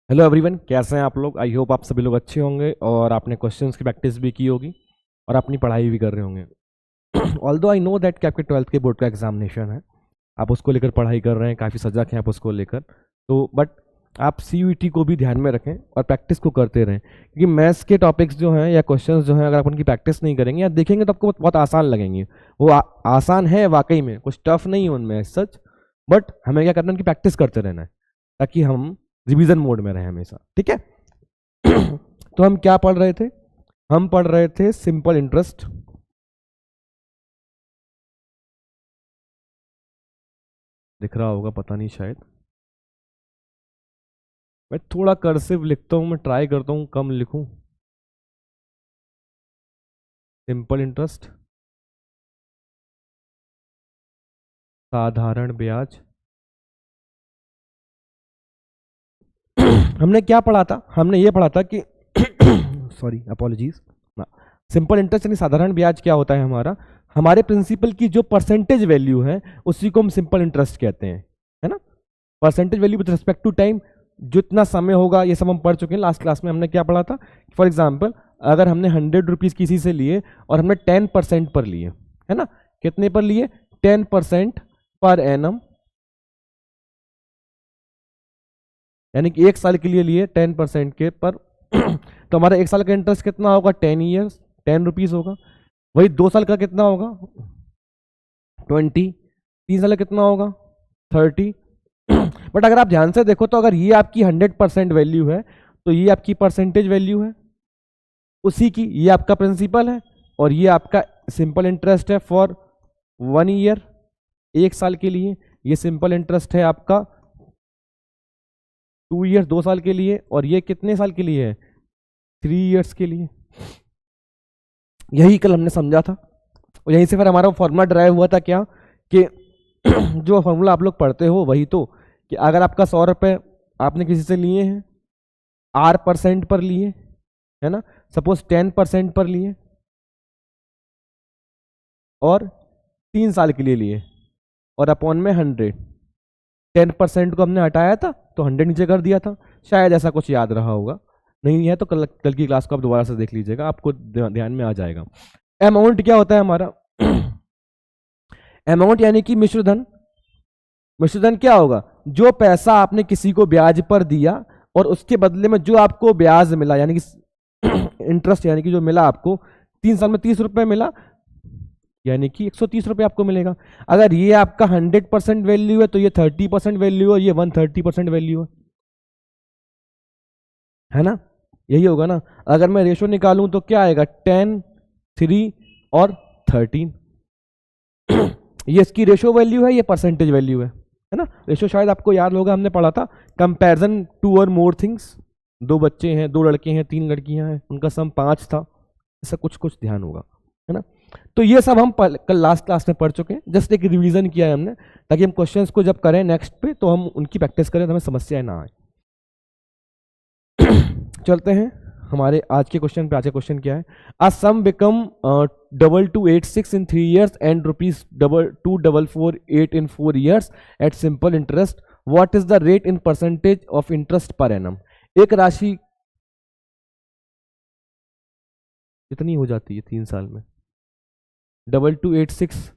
Hello everyone, कैसे हैं आप लोग। आई होप आप सभी लोग अच्छे होंगे और आपने क्वेश्चंस की प्रैक्टिस भी की होगी और अपनी पढ़ाई भी कर रहे होंगे। ऑल्दो आई नो दैट कि आपके 12th के बोर्ड का एग्जामिनेशन है, आप उसको लेकर पढ़ाई कर रहे हैं, काफ़ी सजग हैं आप उसको लेकर। तो बट आप CUET को भी ध्यान में रखें और प्रैक्टिस को करते रहें, क्योंकि मैथ्स के टॉपिक्स जो हैं या क्वेश्चंस जो हैं, अगर आप उनकी प्रैक्टिस नहीं करेंगे या देखेंगे तो आपको बहुत आसान लगेंगे। वो आसान है वाकई में, कुछ टफ नहीं है उनमें सच, बट हमें क्या करना है, उनकी प्रैक्टिस करते रहना है ताकि हम रिवीजन मोड में रहे हमेशा। ठीक है। तो हम क्या पढ़ रहे थे? हम पढ़ रहे थे सिंपल इंटरेस्ट। दिख रहा होगा, पता नहीं, शायद मैं थोड़ा कर्सिव लिखता हूं, मैं ट्राई करता हूं कम लिखूं। सिंपल इंटरेस्ट, साधारण ब्याज। हमने क्या पढ़ा था? हमने ये पढ़ा था कि सॉरी, अपॉलॉजीज। सिंपल इंटरेस्ट यानी साधारण ब्याज क्या होता है? हमारे प्रिंसिपल की जो परसेंटेज वैल्यू है उसी को हम सिंपल इंटरेस्ट कहते हैं, है ना। Percentage value with respect to time, जितना समय होगा, ये सब हम पढ़ चुके हैं। लास्ट क्लास में हमने क्या पढ़ा था? फॉर एग्जाम्पल, अगर हमने 100 रुपीज़ किसी से लिए और हमने 10% पर लिए, है ना, कितने पर लिए? 10% पर एनम, यानी कि 1 साल के लिए लिए 10% के पर तो हमारा 1 साल का इंटरेस्ट कितना होगा? 10 ईयर्स, 10 रुपीज़ होगा। वही 2 साल का कितना होगा? 20। 3 साल का कितना होगा? 30। बट अगर आप ध्यान से देखो तो अगर ये आपकी 100% वैल्यू है तो ये आपकी परसेंटेज वैल्यू है उसी की, ये आपका प्रिंसिपल है और ये आपका सिंपल इंटरेस्ट है फॉर 1 ईयर, 1 साल के लिए। ये सिंपल इंटरेस्ट है आपका 2 ईयर, 2 साल के लिए। और ये कितने साल के लिए है? 3 ईयर्स के लिए। यही कल हमने समझा था और यहीं से फिर हमारा फॉर्मूला ड्राइव हुआ था क्या, कि जो फॉर्मूला आप लोग पढ़ते हो वही तो, कि अगर आपका 100 रुपये आपने किसी से लिए हैं, R% पर लिए, है ना, सपोज 10% पर लिए और 3 साल के लिए लिए और अपॉन में 100, 10% को हमने हटाया था तो 100 नीचे कर दिया था। शायद ऐसा कुछ याद रहा होगा, नहीं है तो कल की क्लास को आप दोबारा से देख लीजिएगा, आपको ध्यान में आ जाएगा। अमाउंट क्या होता है हमारा? अमाउंट यानी कि मिश्रधन। मिश्रधन क्या होगा? जो पैसा आपने किसी को ब्याज पर दिया और उसके बदले में जो आपको ब्याज मिला, यानी कि इंटरेस्ट, यानी कि जो मिला आपको 3 साल में 30 रुपए मिला, यानी कि 130 रुपये आपको मिलेगा। अगर ये आपका 100% वैल्यू है तो ये 30% वैल्यू है, ये 130% वैल्यू है ना। यही होगा ना। अगर मैं रेशो निकालूं तो क्या आएगा? 10, 3 और 13। ये इसकी रेशो वैल्यू है, ये परसेंटेज वैल्यू है ना। रेशो शायद आपको याद होगा, हमने पढ़ा था कंपैरिजन 2 और मोर थिंग्स। 2 बच्चे हैं, 2 लड़के हैं, 3 लड़कियां हैं, उनका सम 5 था, ऐसा कुछ कुछ ध्यान होगा, है ना। तो ये सब हम कल लास्ट क्लास में पढ़ चुके हैं, जस्ट एक रिवीजन किया है हमने, ताकि हम क्वेश्चंस को जब करें नेक्स्ट पे तो हम उनकी प्रैक्टिस करें तो हमें समस्याएं ना आए। चलते हैं हमारे आज के क्वेश्चन पे। आज का क्वेश्चन क्या है? A sum become 2286 in 3 years and ₹2448 in 4 years at simple interest, what is the rate in percentage of interest per annum. एक राशि कितनी हो जाती है 3 साल में? 2286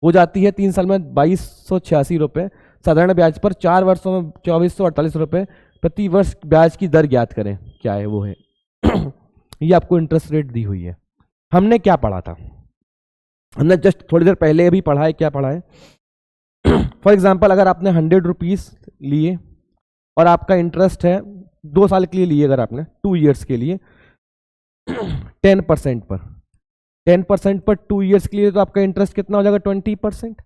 हो जाती है 3 साल में 2286 रुपये। साधारण ब्याज पर 4 वर्षों में 2448 रुपये प्रति वर्ष ब्याज की दर ज्ञात करें। क्या है? वो है ये आपको इंटरेस्ट रेट दी हुई है। हमने क्या पढ़ा था? हमने जस्ट थोड़ी देर पहले भी पढ़ा है। क्या पढ़ा है? फॉर एग्जाम्पल, अगर आपने 100 रुपीज लिए और आपका इंटरेस्ट है 2 साल के लिए लिए, अगर आपने 2 ईयर्स के लिए 10% पर, 10% पर 2 ईयर्स के लिए, तो आपका इंटरेस्ट कितना हो जाएगा? 20%।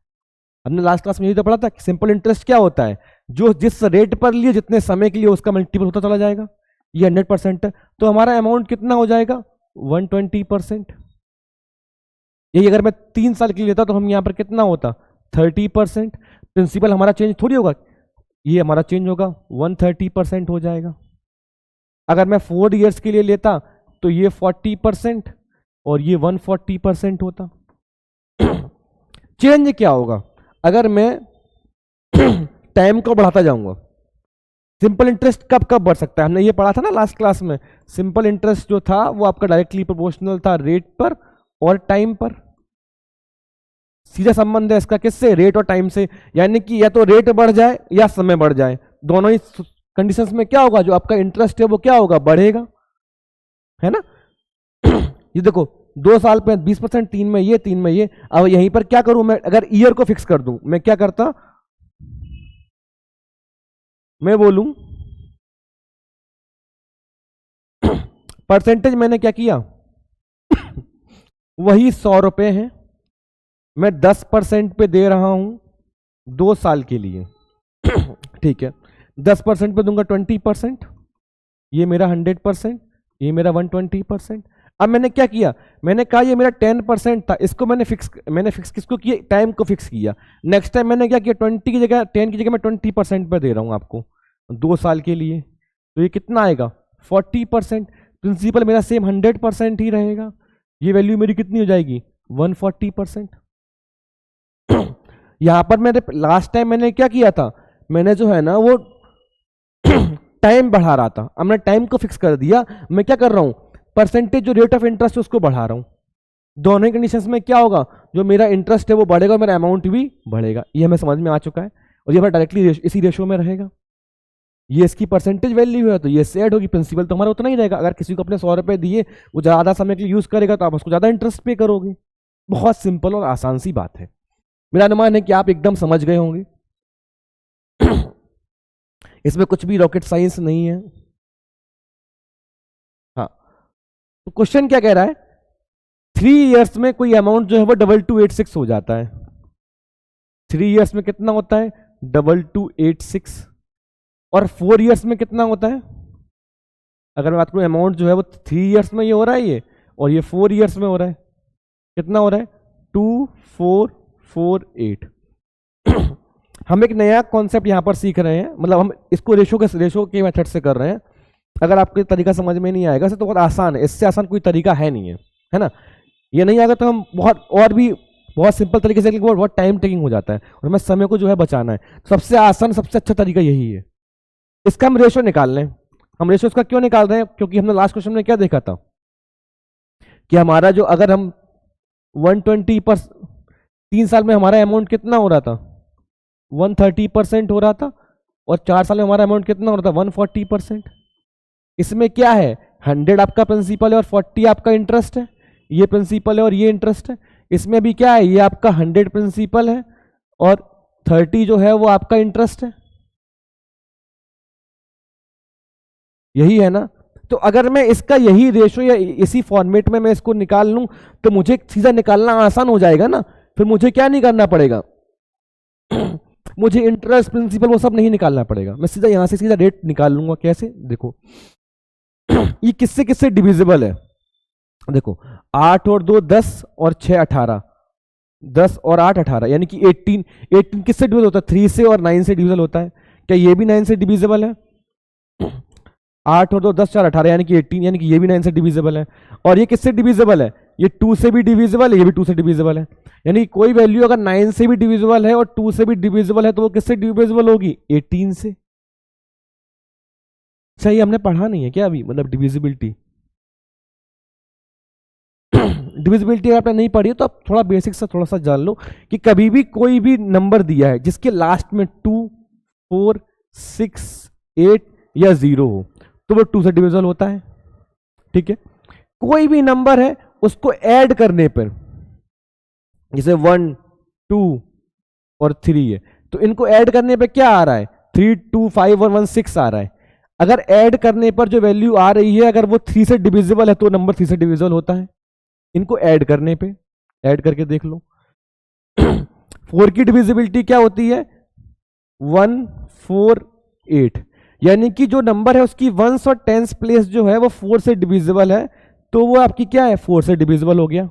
हमने लास्ट क्लास में यही तो पढ़ा था कि सिंपल इंटरेस्ट क्या होता है? जो जिस रेट पर लिए, जितने समय के लिए, उसका मल्टीपल होता चला जाएगा। ये 100% है तो हमारा अमाउंट कितना हो जाएगा? 120%। यही अगर मैं 3 साल के लिए लेता तो हम यहाँ पर कितना होता? 30%। प्रिंसिपल हमारा चेंज थोड़ी होगा, ये हमारा चेंज होगा, 130% हो जाएगा। अगर मैं 4 ईयर्स के लिए लेता तो ये 40% और ये 140% होता। चेंज क्या होगा? अगर मैं टाइम को बढ़ाता जाऊंगा, सिंपल इंटरेस्ट कब कब बढ़ सकता है, हमने ये पढ़ा था ना लास्ट क्लास में। सिंपल इंटरेस्ट जो था वो आपका डायरेक्टली प्रोपोर्शनल था रेट पर और टाइम पर। सीधा संबंध है इसका किससे, रेट और टाइम से। यानी कि या तो रेट बढ़ जाए या समय बढ़ जाए, दोनों ही कंडीशंस में क्या होगा, जो आपका इंटरेस्ट है वो क्या होगा, बढ़ेगा, है ना। ये देखो 2 साल पे 20%, 3 में ये 3 में ये। अब यहीं पर क्या करूं मैं, अगर ईयर को फिक्स कर दूं, मैं क्या करता, मैं बोलूं परसेंटेज मैंने क्या किया वही 100 रुपए हैं, मैं 10% पे दे रहा हूं 2 साल के लिए। ठीक है, 10% पे दूंगा 20%, ये मेरा 100%, ये मेरा 120%। अब मैंने क्या किया, मैंने कहा ये मेरा 10% था, इसको मैंने फिक्स किसको किया, टाइम को फिक्स किया। नेक्स्ट टाइम मैंने क्या किया, 20 की जगह 10 की जगह मैं 20% पे दे रहा हूं आपको 2 साल के लिए। तो ये कितना आएगा, 40%। प्रिंसिपल मेरा सेम 100% ही रहेगा, ये वैल्यू मेरी कितनी हो जाएगी, 140%। यहां पर मैंने लास्ट टाइम मैंने क्या किया था, मैंने जो है ना वो टाइम बढ़ा रहा था, अब मैं टाइम को फिक्स कर दिया। मैं क्या कर रहा हूं, परसेंटेज जो रेट ऑफ इंटरेस्ट है उसको बढ़ा रहा हूं। दोनों कंडीशंस में क्या होगा, जो मेरा इंटरेस्ट है वो बढ़ेगा और मेरा अमाउंट भी बढ़ेगा। ये हमें समझ में आ चुका है, और ये हमारा डायरेक्टली इसी रेशियो में रहेगा। ये इसकी परसेंटेज वैल्यू है तो ये ऐड होगी, प्रिंसिपल तो हमारा उतना ही रहेगा। अगर किसी को अपने 100 रुपए दिए, वो ज़्यादा समय के लिए यूज़ करेगा तो आप उसको ज़्यादा इंटरेस्ट पे करोगे। बहुत सिंपल और आसान सी बात है। मेरा अनुमान है कि आप एकदम समझ गए होंगे। इसमें कुछ भी रॉकेट साइंस नहीं है। हाँ, तो क्वेश्चन क्या कह रहा है, 3 इयर्स में कोई अमाउंट जो है वो 2286 हो जाता है। 3 इयर्स में कितना होता है, 2286। और 4 इयर्स में कितना होता है, अगर मैं बात करूं अमाउंट जो है वो 3 इयर्स में ये हो रहा है ये, और ये 4 इयर्स में हो रहा है, कितना हो रहा है, 2448। हम एक नया कॉन्सेप्ट यहां पर सीख रहे हैं, मतलब हम इसको रेशो के मेथड से कर रहे हैं। अगर आपको तरीका समझ में नहीं आएगा तो बहुत आसान है, इससे आसान कोई तरीका है नहीं है ना। ये नहीं आएगा तो हम बहुत सिंपल तरीके से, बहुत टाइम टेकिंग हो जाता है और हमें समय को जो है बचाना है। सबसे आसान सबसे अच्छा तरीका यही है। इसका हम रेशो निकाल लें। हम रेशो इसका क्यों निकाल रहे हैं, क्योंकि हमने लास्ट क्वेश्चन में क्या देखा था कि हमारा जो, अगर हम 120 पर 3 साल में हमारा अमाउंट कितना हो रहा था, 130% हो रहा था, और 4 साल में हमारा अमाउंट कितना हो रहा था, 140%। इसमें क्या है, 100 आपका प्रिंसिपल है और 40 आपका इंटरेस्ट है। ये प्रिंसिपल है और ये इंटरेस्ट है। इसमें भी क्या है, ये आपका 100 प्रिंसिपल है और 30 जो है वो आपका इंटरेस्ट है। यही है ना। तो अगर मैं इसका यही रेशो या इसी फॉर्मेट में मैं इसको निकाल लूं तो मुझे सीधा निकालना आसान हो जाएगा ना। फिर मुझे क्या नहीं करना पड़ेगा मुझे इंटरेस्ट प्रिंसिपल वो सब नहीं निकालना पड़ेगा, मैं सीधा यहां से सीधा रेट निकाल लूंगा। कैसे, देखो ये किससे किससे डिविजिबल है, देखो 8 और 2 10 और 6 18, 10 और 8 18, यानी कि 18 किससे डिविजिबल होता है, 3 से और 9 से डिविजिबल होता है। क्या ये भी 9 से डिविजिबल है, 8 और 2 10 4 18, यानी कि 18, यानी कि ये भी 9 से डिविजिबल है। और ये किससे डिविजिबल है, ये 2 से भी डिविजिबल है, ये भी 2 से डिविजिबल है। यानी कोई वैल्यू अगर 9 से भी डिविजिबल है और 2 से भी डिविजिबल है तो वो किससे डिविजिबल होगी, 18 से। अच्छा, ये हमने पढ़ा नहीं है क्या अभी, मतलब डिविजिबिलिटी डिविजिबिलिटी अगर आपने नहीं पढ़ी है तो आप थोड़ा बेसिक से थोड़ा सा जान लो कि कभी भी कोई भी नंबर दिया है जिसके लास्ट में 2 4 6 8 या 0 हो तो वो 2 से डिविजिबल होता है। ठीक है, कोई भी नंबर है उसको ऐड करने पर, जैसे 1 2 और 3 है, तो इनको ऐड करने पे क्या आ रहा है, 3 2 5 और 1 6 आ रहा है। अगर ऐड करने पर जो वैल्यू आ रही है अगर वो 3 से डिविजिबल है तो नंबर 3 से डिविजिबल होता है। इनको ऐड करने पे, ऐड करके देख लो 4 की डिविजिबिलिटी क्या होती है, 1 4 8, यानी कि जो नंबर है उसकी वंस और टेंस प्लेस जो है वो 4 से डिविजिबल है तो वो आपकी क्या है, 4 से डिविजिबल हो गया।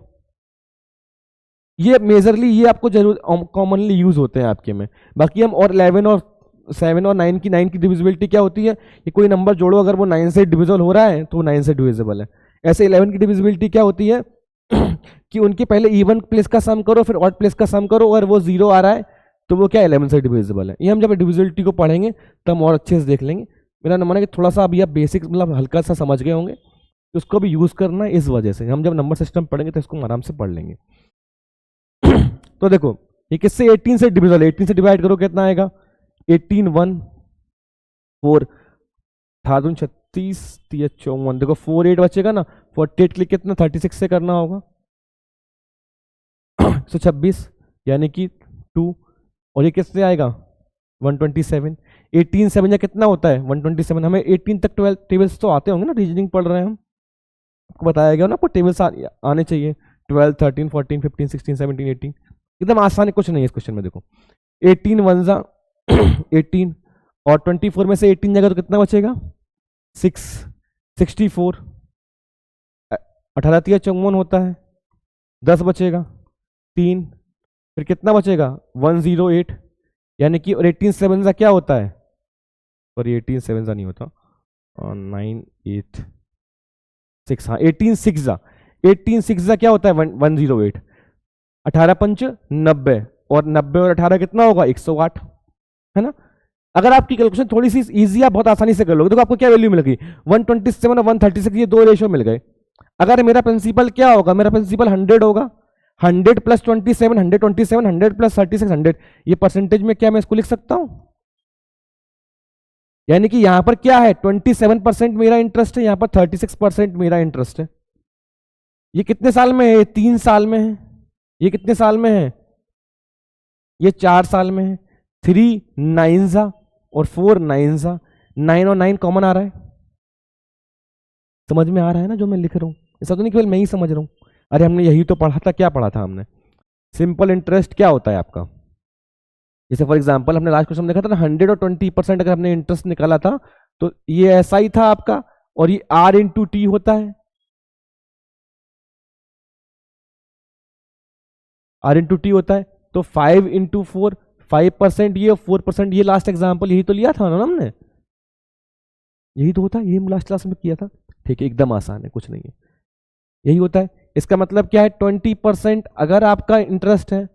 ये मेजरली ये आपको जरूर कॉमनली यूज होते हैं आपके में। बाकी हम और 11 और 7 और 9 की डिविजिबिलिटी क्या होती है कि कोई नंबर जोड़ो अगर वो 9 से डिविजिबल हो रहा है तो वो 9 से डिविजिबल है। ऐसे 11 की डिविजिबिलिटी क्या होती है कि उनके पहले इवन प्लेस का सम करो फिर ऑड प्लेस का सम करो, अगर वो 0 आ रहा है तो वो क्या 11 से डिविजिबल है। ये हम जब डिविजिबिलिटी को पढ़ेंगे तो हम और अच्छे से देख लेंगे। मेरा अनुमान है कि थोड़ा सा अभी आप बेसिक मतलब हल्का सा समझ गए होंगे, तो उसको भी यूज़ करना है। इस वजह से हम जब नंबर सिस्टम पढ़ेंगे तो इसको आराम से पढ़ लेंगे। तो देखो ये किससे 18 से डिविजल, 18 से डिवाइड करो कितना आएगा 18 1 4 18 36 3 54, देखो 4 8 बचेगा ना, 48 के लिए कितना 36 से करना होगा 126 यानी कि 2, और ये किससे आएगा 127, 18 7 या कितना होता है 127। हमें 18 तक 12 टेबल्स तो आते होंगे ना, रीजनिंग पढ़ रहे हैं हम, आपको बताया गया ना आपको टेबल्स आने चाहिए 12 13 14 15 16 17 18, एकदम आसान है, कुछ नहीं है इस क्वेश्चन में। देखो 18 1 जा 18 और 24 में से 18 जाएगा तो कितना बचेगा 6 64, 18 3 54 होता है, 10 बचेगा 3, फिर कितना बचेगा 108, यानी कि और 18 7 जा क्या होता है, सॉरी 18 7 जा नहीं होता 9 8 6, हाँ 18 6 जा, 18 6 जा क्या होता है 108, 18 पंच 90, और 90 और 18 कितना होगा 108, है ना। अगर आपकी कैलकुलेशन थोड़ी सी इजी आप बहुत आसानी से कर लोगे, तो आपको क्या वैल्यू मिल गई 127 और 136, ये दो रेशियो मिल गए। अगर मेरा प्रिंसिपल क्या होगा, मेरा प्रिंसिपल 100 होगा, 100 प्लस 27 127, 100 प्लस 36 100, ये परसेंटेज में क्या मैं इसको लिख सकता हूं, यानी कि यहां पर क्या है 27% मेरा इंटरेस्ट है, यहां पर 36% मेरा इंटरेस्ट है। ये कितने साल में है, 3 साल में है। ये कितने साल में है, ये 4 साल में है। 3 9 जा और 4 9 जा, 9 और 9 कॉमन आ रहा है, समझ में आ रहा है ना जो मैं लिख रहा हूं, ऐसा तो नहीं केवल मैं ही समझ रहा हूं। अरे हमने यही तो पढ़ा था, क्या पढ़ा था हमने, सिंपल इंटरेस्ट क्या होता है आपका। जैसे फॉर एग्जांपल हमने लास्ट क्वेश्चन देखा था ना 100 और 20% अगर हमने इंटरेस्ट निकाला था तो ये ऐसा ही था आपका, और ये R इंटू टी होता है, R इंटू टी होता है, तो 5 इंटू 4 5% ये 4% ये, लास्ट एग्जाम्पल यही तो लिया था ना हमने, यही तो होता है, यही लास्ट क्लास में किया था। ठीक है, एकदम आसान है, कुछ नहीं है, यही होता है। इसका मतलब क्या है 20% अगर आपका इंटरेस्ट है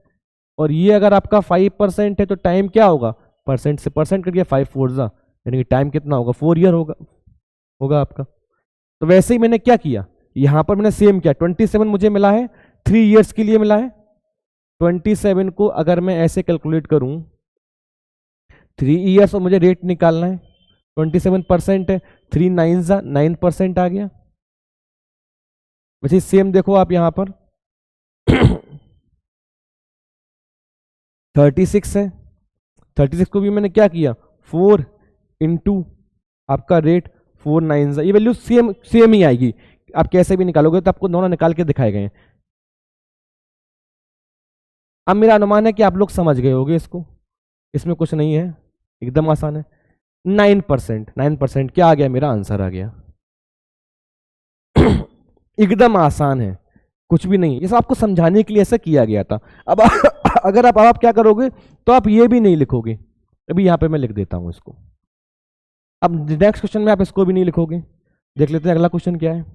और ये अगर आपका 5% है तो टाइम क्या होगा, परसेंट से परसेंट करिए 5 4 जा, यानी कि टाइम कितना होगा 4 ईयर होगा आपका। तो वैसे ही मैंने क्या किया, यहां पर मैंने सेम किया, 27 मुझे मिला है 3 ईयर्स के लिए मिला है। 27 को अगर मैं ऐसे कैलकुलेट करूं 3 ईयर्स और मुझे रेट निकालना है, 27% है, 3 9 जा 9% आ गया। वैसे सेम देखो आप यहां पर 36 है, 36 को भी मैंने क्या किया 4 इंटू आपका रेट 4 9 जा, ये वैल्यू सेम ही आएगी, आप कैसे भी निकालोगे तो आपको दोनों निकाल के दिखाए गए हैं। अब मेरा अनुमान है कि आप लोग समझ गए होंगे इसको, इसमें कुछ नहीं है, एकदम आसान है। 9% क्या आ गया, मेरा आंसर आ गया। एकदम आसान है, कुछ भी नहीं, ये आपको समझाने के लिए ऐसा किया गया था। अब अगर आप क्या करोगे तो आप ये भी नहीं लिखोगे, अभी यहां पे मैं लिख देता हूं इसको। अब नेक्स्ट क्वेश्चन में आप इसको भी नहीं लिखोगे। देख लेते हैं अगला क्वेश्चन क्या है।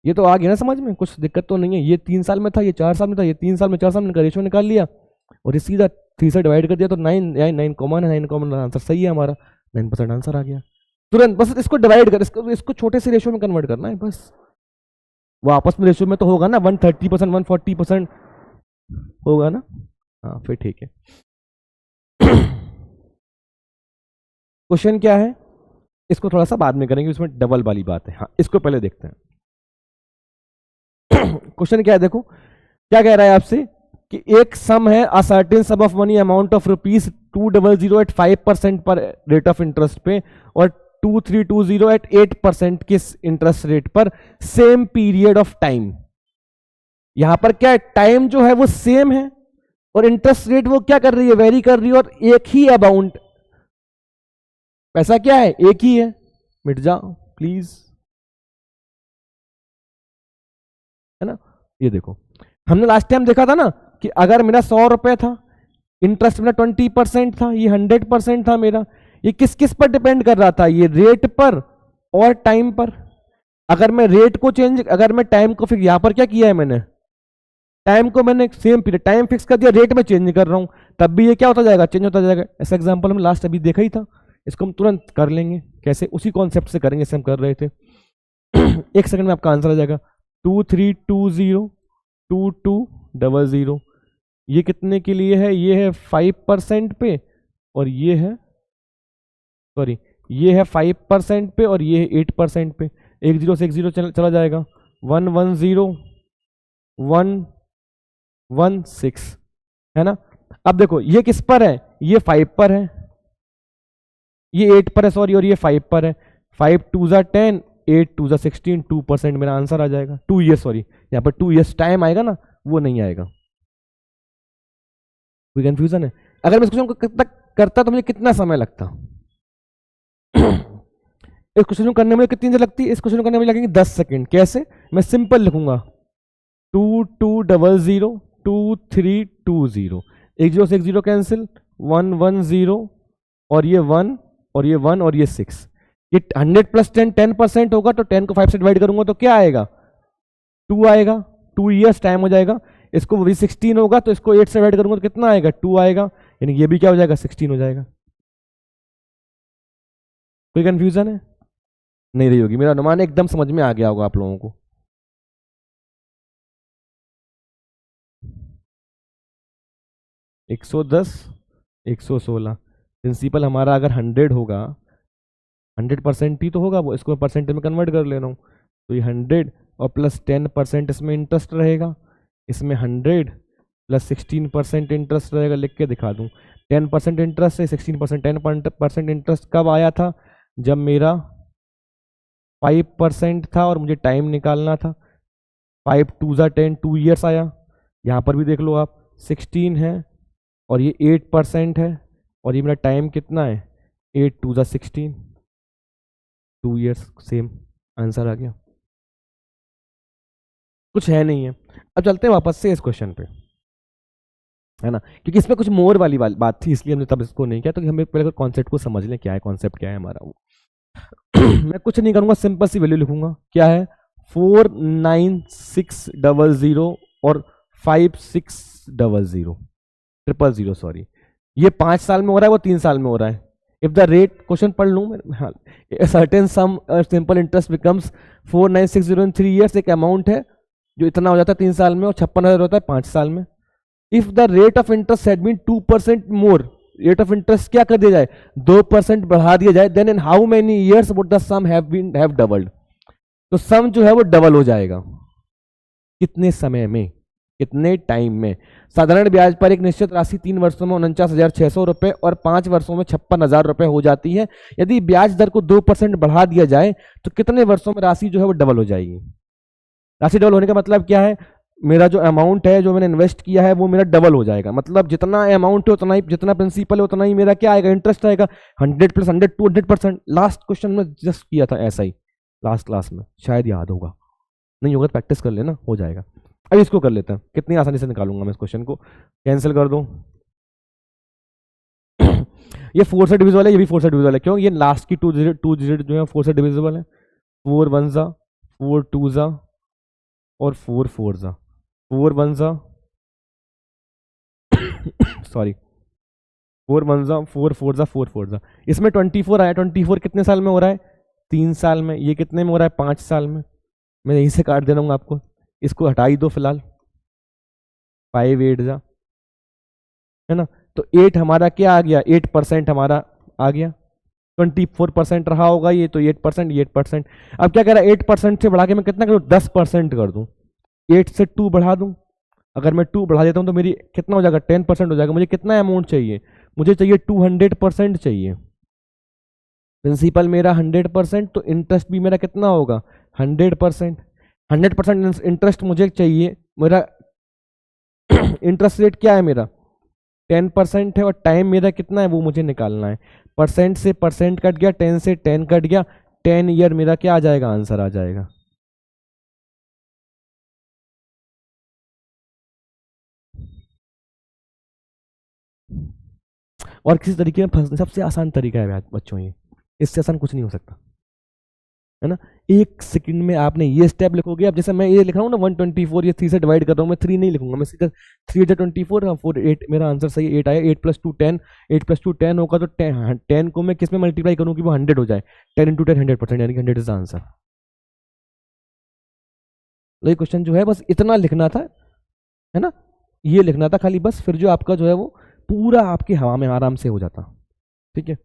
ये तो आ गया ना समझ में, कुछ दिक्कत तो नहीं है। ये 3 साल में था, ये 4 साल में था, ये 3 साल में 4 साल में, रेशियो निकाल लिया और ये सीधा 3 से डिवाइड कर दिया, तो 9 कॉमन है, 9 कॉमन आंसर सही है हमारा, 9% आंसर आ गया तुरंत। बस इसको डिवाइड कर, इसको छोटे से रेशियो में कन्वर्ट करना है बस। वो आपस में रेशियो में तो होगा ना, 130% 140% होगा ना, हाँ फिर ठीक है। क्वेश्चन क्या है, इसको थोड़ा सा बाद में करेंगे, उसमें डबल वाली बात है। हाँ इसको पहले देखते हैं। क्वेश्चन क्या है, देखो क्या कह रहा है आपसे कि एक सम है, a certain sum of money amount of ₹200 at 5% पर रेट ऑफ इंटरेस्ट पे और 2320 एट 8% के इंटरेस्ट रेट पर सेम पीरियड ऑफ टाइम। यहां पर क्या है, टाइम जो है वो सेम है और इंटरेस्ट रेट वो क्या कर रही है, वेरी कर रही है, और एक ही अमाउंट, पैसा क्या है एक ही है। मिट जाओ प्लीज, है ना। ये देखो हमने लास्ट टाइम देखा था ना कि अगर मेरा 100 रुपए था, इंटरेस्ट मेरा 20% था, ये 100% था मेरा। ये किस किस पर डिपेंड कर रहा था, ये रेट पर और टाइम पर। अगर मैं रेट को चेंज, अगर मैं टाइम को फिक्स, यहां पर क्या किया है मैंने, टाइम को मैंने सेम पीरियड टाइम फिक्स कर दिया, रेट में चेंज कर रहा हूं, तब भी ये क्या होता जाएगा, चेंज होता जाएगा। ऐसा एग्जांपल हम लास्ट अभी देखा ही था इसको हम तुरंत कर लेंगे। कैसे? उसी कॉन्सेप्ट से करेंगे जैसे हम कर रहे थे। 1 सेकंड में आपका आंसर आ जाएगा 23202200। ये कितने के लिए है? ये है 5% पे और ये है, सॉरी, ये है 5% पे और ये है 8% पे। 1 0 से 1 0 चला जाएगा। 110116 है ना। अब देखो ये किस पर है? ये 5 पर है, ये 8 पर है सॉरी, और ये 5 पर है। 5 2 जा 10, 8 2 जा 16, 2% मेरा आंसर आ जाएगा। 2 ईयर्स, सॉरी यहाँ पर 2 ईयर्स टाइम आएगा ना, वो नहीं आएगा। कोई कंफ्यूजन है? अगर मैं इस क्वेश्चन को कितना करता तो मुझे कितना समय लगता? इस क्वेश्चन को करने में कितनी देर लगती है? इस क्वेश्चन को करने में लगेंगे 10 सेकंड। कैसे? मैं सिंपल लिखूंगा 2200 2320। 1 0 से 1 0 कैंसिल, 110 और ये 1 और ये 1 और ये 6। ये 100 प्लस 10 10% होगा, तो 10 को 5 से डिवाइड करूंगा तो क्या आएगा? 2 आएगा। 2 ईयर्स टाइम हो जाएगा। इसको भी 16 होगा तो इसको 8 से डिवाइड करूंगा तो कितना आएगा? 2 आएगा। यानी ये भी क्या हो जाएगा? 16 हो जाएगा। कोई कंफ्यूजन है? नहीं रही होगी, मेरा अनुमान एकदम समझ में आ गया होगा आप लोगों को। एक 110 116 प्रिंसिपल हमारा अगर 100 होगा, 100% ही तो होगा वो, इसको परसेंटेज में कन्वर्ट कर ले रहा हूँ। तो ये 100 और प्लस 10% इसमें इंटरेस्ट रहेगा। इसमें 100 प्लस 16% इंटरेस्ट रहेगा। लिख के दिखा दूँ, 10% इंटरेस्ट है, 16%। 10% इंटरेस्ट कब आया था? जब मेरा 5% था और मुझे टाइम निकालना था। 5 2 जा 10, 2 ईयर्स आया। यहाँ पर भी देख लो आप, 16 है और ये 8% है और ये मेरा टाइम कितना है? 8 2 जा 16, 2 ईयर्स। सेम आंसर आ गया। कुछ है नहीं है। अब चलते हैं वापस से इस क्वेश्चन पे, है ना, क्योंकि इसमें कुछ मोर वाली बात थी, इसलिए हमने तब इसको नहीं किया। तो हमें पहले कॉन्सेप्ट को समझ लें, क्या है कॉन्सेप्ट, क्या है हमारा वो। मैं कुछ नहीं करूंगा, सिंपल सी वैल्यू लिखूंगा। क्या है? 49600 और 5600 000, सॉरी। ये 5 साल में हो रहा है, वो 3 साल में हो रहा है। इफ द रेट, क्वेश्चन पढ़ लूँ मैं, हाँ, certain sum simple interest becomes 4960 in 3 years. एक अमाउंट है जो इतना हो जाता है 3 साल में और 56,000 होता है 5 साल में। If the rate of interest had been 2% more, rate of interest क्या कर दिया जाए? 2% बढ़ा दिया जाए। Then in how many years would the sum have doubled? तो सम जो है वो डबल हो जाएगा। कितने समय में, कितने टाइम में? साधारण ब्याज पर एक निश्चित राशि 3 वर्षों में 49,600 रुपए और 5 वर्षों में 56,000 रुपए हो जाती है। यदि ब्याज दर को 2% बढ़ा दिया जाए तो कितने वर्षों में राशि जो है वो डबल हो जाएगी? राशि डबल होने का मतलब क्या है? मेरा जो अमाउंट है, जो मैंने इन्वेस्ट किया है, वो मेरा डबल हो जाएगा। मतलब जितना अमाउंट है उतना ही, जितना प्रिंसिपल है उतना ही मेरा क्या आएगा? इंटरेस्ट आएगा। 100 प्लस 100 200%। लास्ट क्वेश्चन में जस्ट किया था ऐसा ही, लास्ट क्लास में, शायद याद होगा। नहीं होगा तो प्रैक्टिस कर लेना, हो जाएगा। अब इसको कर लेते हैं, कितनी आसानी से निकालूंगा मैं इस क्वेश्चन को। कैंसिल कर दूं। ये 4 से डिविजिबल है, ये भी 4 से डिविजिबल है। क्यों? ये लास्ट की 2 डिजिट जो है 4 से डिविजिबल है। 4 1 जा, 4 2 जा और 4 4 जा, 4 1 जा, सॉरी, 4 1 जा, 4 4 जा, 4 4 जा। इसमें 24 आया। 24 कितने साल में हो रहा है? 3 साल में। ये कितने में हो रहा है? 5 साल में। मैं यहीं से काट दे रहा हूँ आपको, इसको हटा ही दो फिलहाल। 5 8 जा, है ना। तो 8 हमारा क्या आ गया? 8% हमारा आ गया। 24% रहा होगा ये, तो 8%, ये 8%। अब क्या कह रहा है? 8% से बढ़ा के मैं कितना करूँ? 10% कर दूं। 8 से 2 बढ़ा दूं। अगर मैं 2 बढ़ा देता हूं तो मेरी कितना हो जाएगा? 10% हो जाएगा। मुझे कितना अमाउंट चाहिए? मुझे चाहिए 200% चाहिए। प्रिंसिपल मेरा 100%, तो इंटरेस्ट भी मेरा कितना होगा? 100%। 100% इंटरेस्ट मुझे चाहिए। मेरा इंटरेस्ट रेट क्या है? मेरा 10% है और टाइम मेरा कितना है वो मुझे निकालना है। परसेंट से परसेंट कट गया, 10 से 10 कट गया, 10 ईयर मेरा क्या आ जाएगा? आंसर आ जाएगा। और किसी तरीके में फंसने, सबसे आसान तरीका है बच्चों ये, इससे आसान कुछ नहीं हो सकता। है ना। एक सेकंड में आपने ये स्टेप लिखोगे। अब जैसे मैं ये लिख रहा हूँ ना 124, ये 3 से डिवाइड कर रहा हूँ, मैं 3 नहीं लिखूंगा, मैं सीधा 3 × 24, 4 8, मेरा आंसर सही 8 आया। 8 + 2 10, 8 + 2 10 होगा, तो 10 को मैं किस में मल्टीप्लाई करूँ कि वो 100 हो जाए। 10 × 10 100%, यानी कि 100 इज आंसर। तो ये क्वेश्चन जो है बस इतना लिखना था, है ना, ये लिखना था खाली बस, फिर जो आपका जो है वो पूरा आपकी हवा में आराम से हो जाता। ठीक है,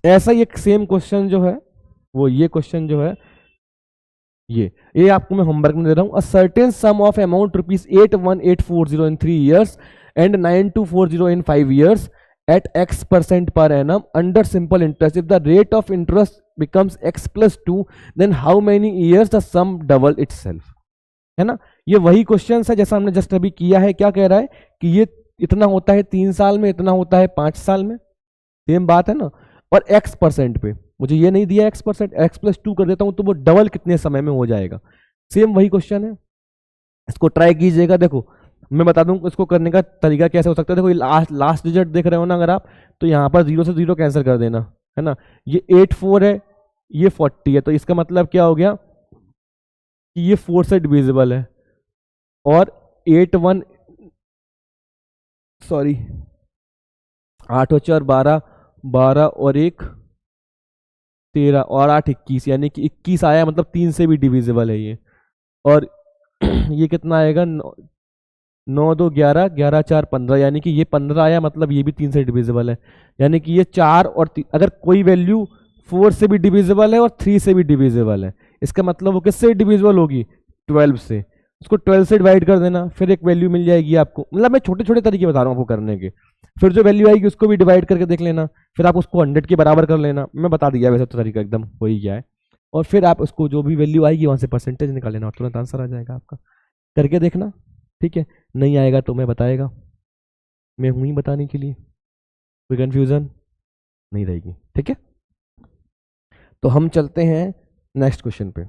ऐसा ही एक सेम क्वेश्चन जो है वो ये क्वेश्चन जो है ये आपको मैं होमवर्क में दे रहा हूं। अ certain sum of amount ₹81840 in 3 years and 9240 in 5 years at X% per annum under simple interest. If the rate of interest becomes X + 2, then how many years the sum double itself? है ना, ये वही question है जैसा हमने just अभी किया है। क्या कह रहा है कि ये इतना होता है 3 साल में, इतना होता है 5 साल में, सेम बात है ना। और X% पे मुझे ये नहीं दिया X%, X + 2 कर देता हूं तो वो डबल कितने समय में हो जाएगा। सेम वही क्वेश्चन है, इसको ट्राई कीजिएगा। देखो मैं बता दूं इसको करने का तरीका कैसे हो सकता है। देखो लास्ट डिजिट देख रहे हो ना अगर आप, तो यहाँ पर 0 से 0 कैंसिल कर देना, है ना। ये 84 है, ये 40 है, तो इसका मतलब क्या हो गया कि ये 4 से डिविजिबल है। और 8 और 4 12, 12 और 1 13 और 8 21, यानी कि 21 आया, मतलब 3 से भी डिविजिबल है ये। और ये कितना आएगा, 9 2 11, 11 4 15, यानी कि ये 15 आया, मतलब ये भी 3 से डिविजिबल है। यानी कि ये 4 और 3, अगर कोई वैल्यू 4 से भी डिविजिबल है और 3 से भी डिविजिबल है, इसका मतलब वो किससे डिविजिबल होगी, 12 से। उसको 12 से डिवाइड कर देना, फिर एक वैल्यू मिल जाएगी आपको। मतलब मैं छोटे छोटे तरीके बता रहा हूँ आपको करने के। फिर जो वैल्यू आएगी उसको भी डिवाइड करके देख लेना, फिर आप उसको 100 के बराबर कर लेना। मैं बता दिया वैसे तो तरीका एकदम हो ही गया है। और फिर आप उसको जो भी वैल्यू आएगी वहां से परसेंटेज निकाल लेना और तुरंत आंसर आ जाएगा आपका। करके देखना, ठीक है। नहीं आएगा तो मैं बताएगा, मैं हूं ही बताने के लिए, कोई कंफ्यूजन नहीं रहेगी, ठीक है। तो हम चलते हैं नेक्स्ट क्वेश्चन पे।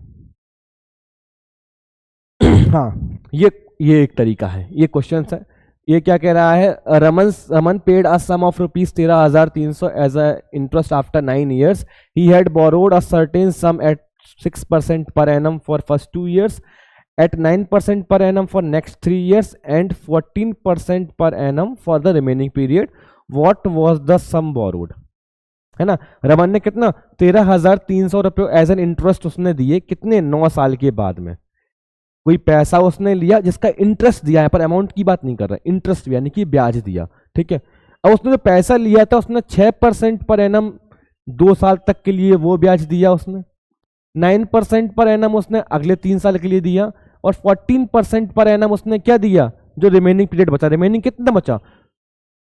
हाँ, ये एक तरीका है, ये क्वेश्चन है। ये क्या कह रहा है, Raman paid a sum of ₹13,300 as a interest after 9 years. He had borrowed a certain sum at 6% per annum for first 2 years, at 9% per annum for next 3 years, and 14% per annum for the remaining period. What was the sum borrowed? है ना, रमन ने कितना 13,300 रुपये as an interest उसने दिए, कितने 9 साल के बाद में। कोई पैसा उसने लिया जिसका इंटरेस्ट दिया, यहाँ पर अमाउंट की बात नहीं कर रहा, इंटरेस्ट यानी कि ब्याज दिया, ठीक है। अब उसने जो पैसा लिया था उसने 6% पर एनम 2 साल तक के लिए वो ब्याज दिया उसने, 9% पर एनम उसने अगले 3 साल के लिए दिया, और 14% पर एनम उसने क्या दिया, जो रिमेनिंग पीरियड बचा। रिमेनिंग कितना बचा,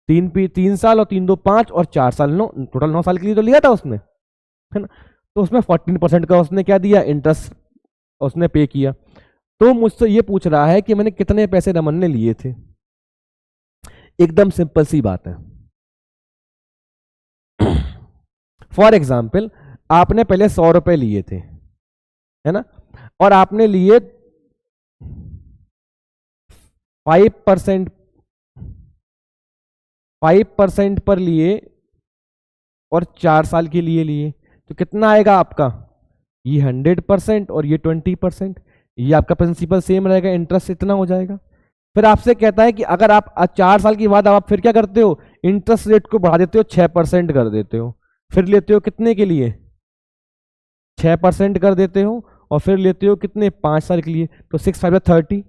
3 साल और 3 2 5 और 4 साल, 9, टोटल 9 साल के लिए तो लिया था उसने, है ना। तो उसमें 14% का उसने क्या दिया, इंटरेस्ट उसने पे किया। तो मुझसे ये पूछ रहा है कि मैंने कितने पैसे रमन ने लिए थे। एकदम सिंपल सी बात है। फॉर एग्जाम्पल आपने पहले 100 रुपए लिए थे, है ना, और आपने लिए 5% पर लिए और 4 साल के लिए लिए, तो कितना आएगा आपका, ये 100% और ये 20%। ये आपका प्रिंसिपल सेम रहेगा, इंटरेस्ट इतना हो जाएगा। फिर आपसे कहता है कि अगर आप 4 साल के बाद आप फिर क्या करते हो, इंटरेस्ट रेट को बढ़ा देते हो, 6% कर देते हो, फिर लेते हो कितने के लिए, 6% कर देते हो, और फिर लेते हो कितने, 5 साल के लिए, तो 6 5 30,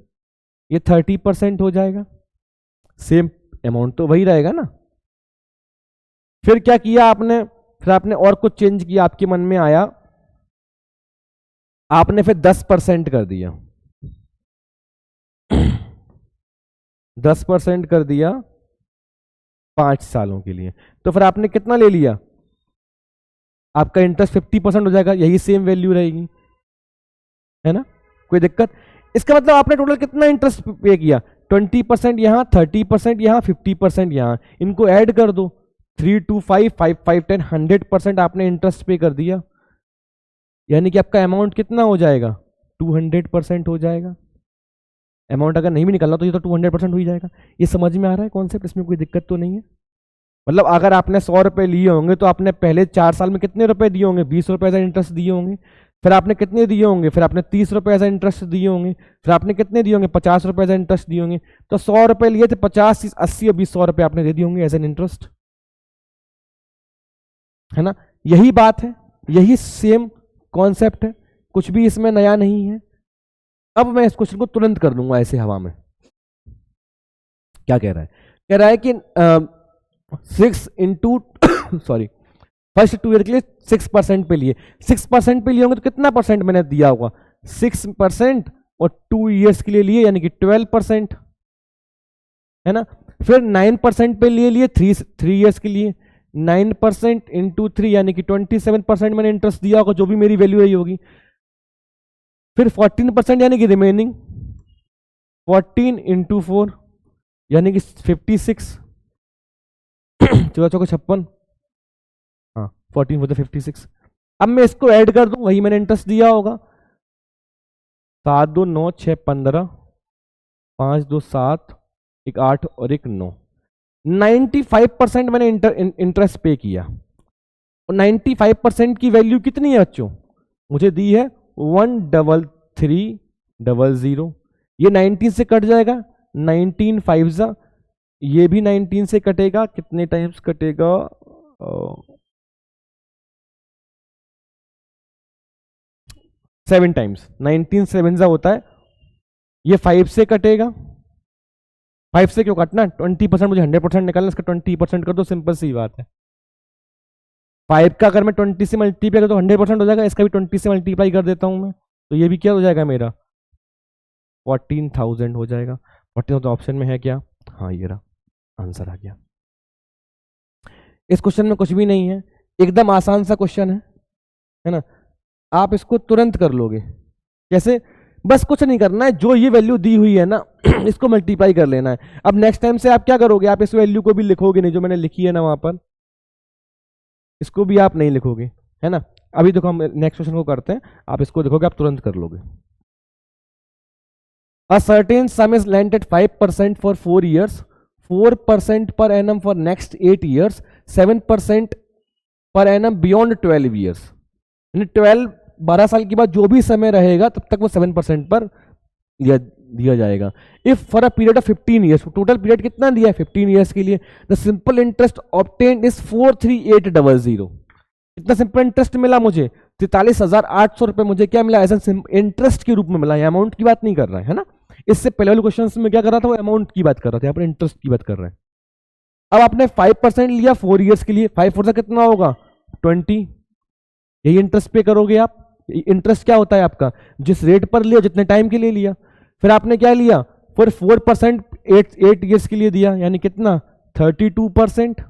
ये 30% हो जाएगा। सेम अमाउंट तो वही रहेगा ना। फिर क्या किया आपने, फिर आपने और कुछ चेंज किया, आपके मन में आया, आपने फिर 10% कर दिया, 10% कर दिया 5 सालों के लिए, तो फिर आपने कितना ले लिया, आपका इंटरेस्ट 50% हो जाएगा, यही सेम वैल्यू रहेगी, है ना, कोई दिक्कत। इसका मतलब आपने टोटल कितना इंटरेस्ट पे किया, 20% यहाँ, 30% यहाँ, 50% यहाँ, इनको ऐड कर दो, 3 2 5 5 5 10, 100% आपने इंटरेस्ट पे कर दिया, यानी कि आपका अमाउंट कितना हो जाएगा, 200% हो जाएगा। अमाउंट अगर नहीं भी निकलना तो ये तो 200% हो ही जाएगा। ये समझ में आ रहा है कॉन्सेप्ट, इसमें कोई दिक्कत तो नहीं है। मतलब अगर आपने 100 रुपए लिए होंगे तो आपने पहले 4 साल में कितने रुपए दिए होंगे, 20 रुपए का इंटरेस्ट दिए होंगे, फिर आपने कितने दिए होंगे, फिर आपने 30 रुपये एज इंटरेस्ट दिए होंगे, फिर आपने कितने दिए होंगे, 50 रुपये एज इंटरेस्ट दिए होंगे। तो 100 रुपये लिए थे, 50 30 80 और 20 100 रुपये आपने दे दिए होंगे एज एन इंटरेस्ट, है ना। यही बात है, यही सेम कॉन्सेप्ट है, कुछ भी इसमें नया नहीं है। अब मैं इस क्वेश्चन को तुरंत कर दूंगा ऐसे हवा में। क्या कह रहा है, कह रहा है कि 6 इंटू सॉरी फर्स्ट 2 ईयर के लिए 6% पे लिए, 6% पे लिए होंगे तो कितना परसेंट मैंने दिया होगा, 6%, और 2 ईयर्स के लिए लिए यानी कि 12%, है ना। फिर 9% पे लिए 3 ईयर्स के लिए, 9% इंटू 3 यानी कि 27% मैंने इंटरेस्ट दिया होगा, जो भी मेरी वैल्यू रही होगी। फिर 14% यानी कि रिमेनिंग, 14 इंटू 4 यानी कि 56, 14×56, हाँ 14 4 56। अब मैं इसको ऐड कर दूं, वही मैंने इंटरेस्ट दिया होगा, 7 2 9 6 15, 5 2 7, 1 8 और 1 9, 95% मैंने इंटरेस्ट पे किया। और 95% की वैल्यू कितनी है बच्चों, मुझे दी है 13300। ये 19 से कट जाएगा, 19 5 ये भी 19 से कटेगा, कितने टाइम्स कटेगा, 7 टाइम्स, 19 7 होता है। ये 5 से कटेगा, 5 से क्यों काटना, 20% मुझे 100% निकालना, इसका 20% कर दो, सिंपल सी बात है। 5 का अगर मैं 20 से मल्टीप्लाई कर तो 100% हो जाएगा, इसका भी 20 से मल्टीप्लाई कर देता हूं मैं, तो ये भी क्या हो जाएगा मेरा 14,000 हो जाएगा। 14,000 ऑप्शन में है क्या, हाँ ये रहा, आंसर आ गया। इस क्वेश्चन में कुछ भी नहीं है, एकदम आसान सा क्वेश्चन है ना। आप इसको तुरंत कर लोगे। कैसे, बस कुछ नहीं करना है, जो ये वैल्यू दी हुई है ना इसको मल्टीप्लाई कर लेना है। अब नेक्स्ट टाइम से आप क्या करोगे, आप इस वैल्यू को भी लिखोगे नहीं जो मैंने लिखी है ना वहां पर, इसको भी आप नहीं लिखोगे, है ना। अभी देखो हम नेक्स्ट क्वेश्चन को करते हैं, आप इसको देखोगे, आप तुरंत कर लोगे। A certain sum is lent at 5% for 4 years, 4% per annum for next 8 years, 7% per annum beyond 12 years। यानी 12 साल के बाद जो भी समय रहेगा तब तक वो 7% पर दिया जाएगा। If for a period of 15 years, total period कितना दिया है 15 ईयर्स के लिए, the simple interest obtained is 43800। कितना सिंपल इंटरेस्ट मिला मुझे, 43,800 रुपए मुझे क्या मिला, ऐसा इंटरेस्ट के रूप में मिला। ये अमाउंट की बात नहीं कर रहा है ना, इससे पहले वाले क्वेश्चन में क्या कर रहा था, वो अमाउंट की बात कर रहा था, यहाँ पर इंटरेस्ट की बात कर रहे हैं। अब आपने 5% लिया 4 ईयर्स के लिए, 5 4 कितना होगा 20, यही इंटरेस्ट पे करोगे आप। इंटरेस्ट क्या होता है आपका, जिस रेट पर लिया जितने टाइम के लिए लिया। फिर आपने क्या लिया, फिर 4% 8 ईयर्स के लिए दिया, यानी कितना 32%।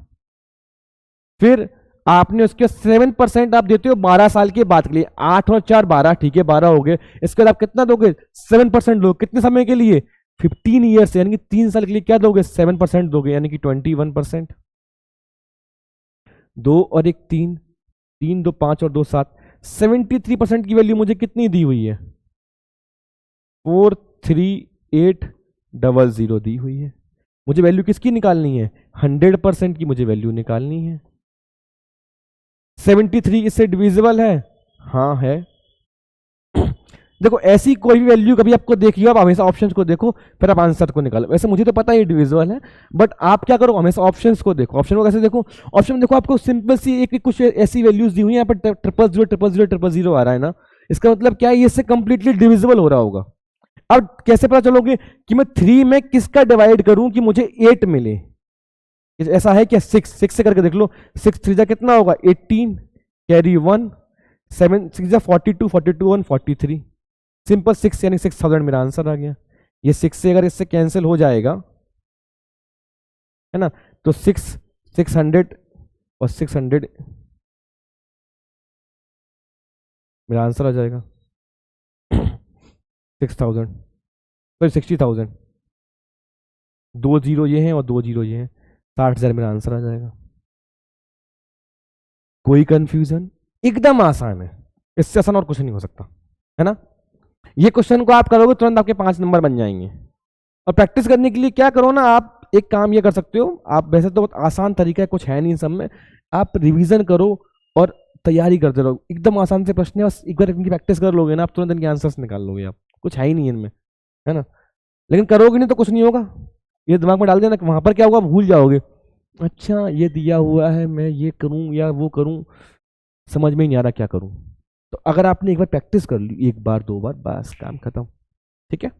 फिर आपने उसके 7% आप देते हो 12 साल के बाद के लिए, 8 और 4 12, ठीक है 12 हो गए। इसके बाद आप कितना दोगे 7% दोगे, कितने समय के लिए 15 ईयर्स, यानी कि 3 साल के लिए क्या दोगे 7% दोगे, यानी कि 21%। 2 और 1 3, 3 2 5 और 2 7, 73% की वैल्यू मुझे कितनी दी हुई है 43800 दी हुई है। मुझे वैल्यू किसकी निकालनी है, 100% की मुझे वैल्यू निकालनी है। 73 इससे डिविजिबल है, हाँ है। देखो ऐसी कोई भी वैल्यू कभी आपको देखिए, आप हमेशा ऑप्शंस को देखो फिर आप आंसर को निकालो। वैसे मुझे तो पता है डिविजिबल है, बट आप क्या करो हमेशा ऑप्शंस को देखो। ऑप्शन को कैसे देखो, ऑप्शन में देखो आपको सिंपल सी एक कुछ ऐसी वैल्यूज दी हुई है, यहाँ पर 0000000 आ रहा है ना, इसका मतलब क्या है, ये इससे कंप्लीटली डिविजिबल हो रहा होगा। अब कैसे पता चलोगे कि मैं 3 में किसका डिवाइड करूं कि मुझे 8 मिले, ऐसा है क्या 6 से करके देख लो, 6 3 जा कितना होगा 18, कैरी 1, 7 6 जा 42, 42 1 43, सिंपल 6 यानी 6000 मेरा आंसर आ गया। ये 6 से अगर इससे कैंसिल हो जाएगा है ना, तो 600 और 600 मेरा आंसर आ जाएगा 6000, सॉरी 60,000, 2 0 ये हैं और 2 0 ये हैं, 60,000 मेरा आंसर आ जाएगा। कोई कंफ्यूजन, एकदम आसान है, इससे आसान और कुछ नहीं हो सकता, है ना। ये क्वेश्चन को आप करोगे तुरंत आपके 5 नंबर बन जाएंगे। और प्रैक्टिस करने के लिए क्या करो ना, आप एक काम ये कर सकते हो, आप वैसे तो बहुत आसान तरीका है, कुछ है नहीं सब में, आप रिवीजन करो और तैयारी करते रहो, एकदम आसान से प्रश्न है, बस एक बार इनकी प्रैक्टिस कर लोगे ना आप तुरंत इनके आंसर्स निकाल लोगे आप, कुछ है ही नहीं इनमें, है ना। लेकिन करोगे नहीं तो कुछ नहीं होगा, ये दिमाग में डाल देना कि वहां पर क्या होगा भूल जाओगे, अच्छा ये दिया हुआ है मैं ये करूं या वो करूं, समझ में ही नहीं आ रहा क्या करूं। तो अगर आपने एक बार प्रैक्टिस कर ली, एक बार दो बार, बस काम खत्म, ठीक है।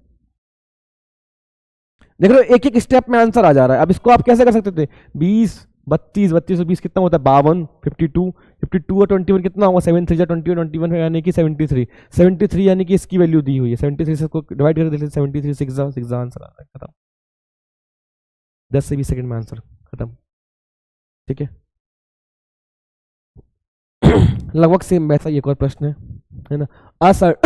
देख रहे हो एक एक स्टेप में आंसर आ जा रहा है। अब इसको आप कैसे कर सकते थे, 20 32 32 और 20 कितना होता है 52, 52 52 और 21 कितना होगा 7 3 20 और 21 यानी कि 73 73 यानी कि इसकी वैल्यू दी हुई है 73 से इसको डिवाइड कर देते 73 6 आंसर आ रहा है, खत्म। 10 से 20 सेकंड में आंसर खत्म, ठीक है। लगभग सेम वैसा ही एक और प्रश्न है ना। असर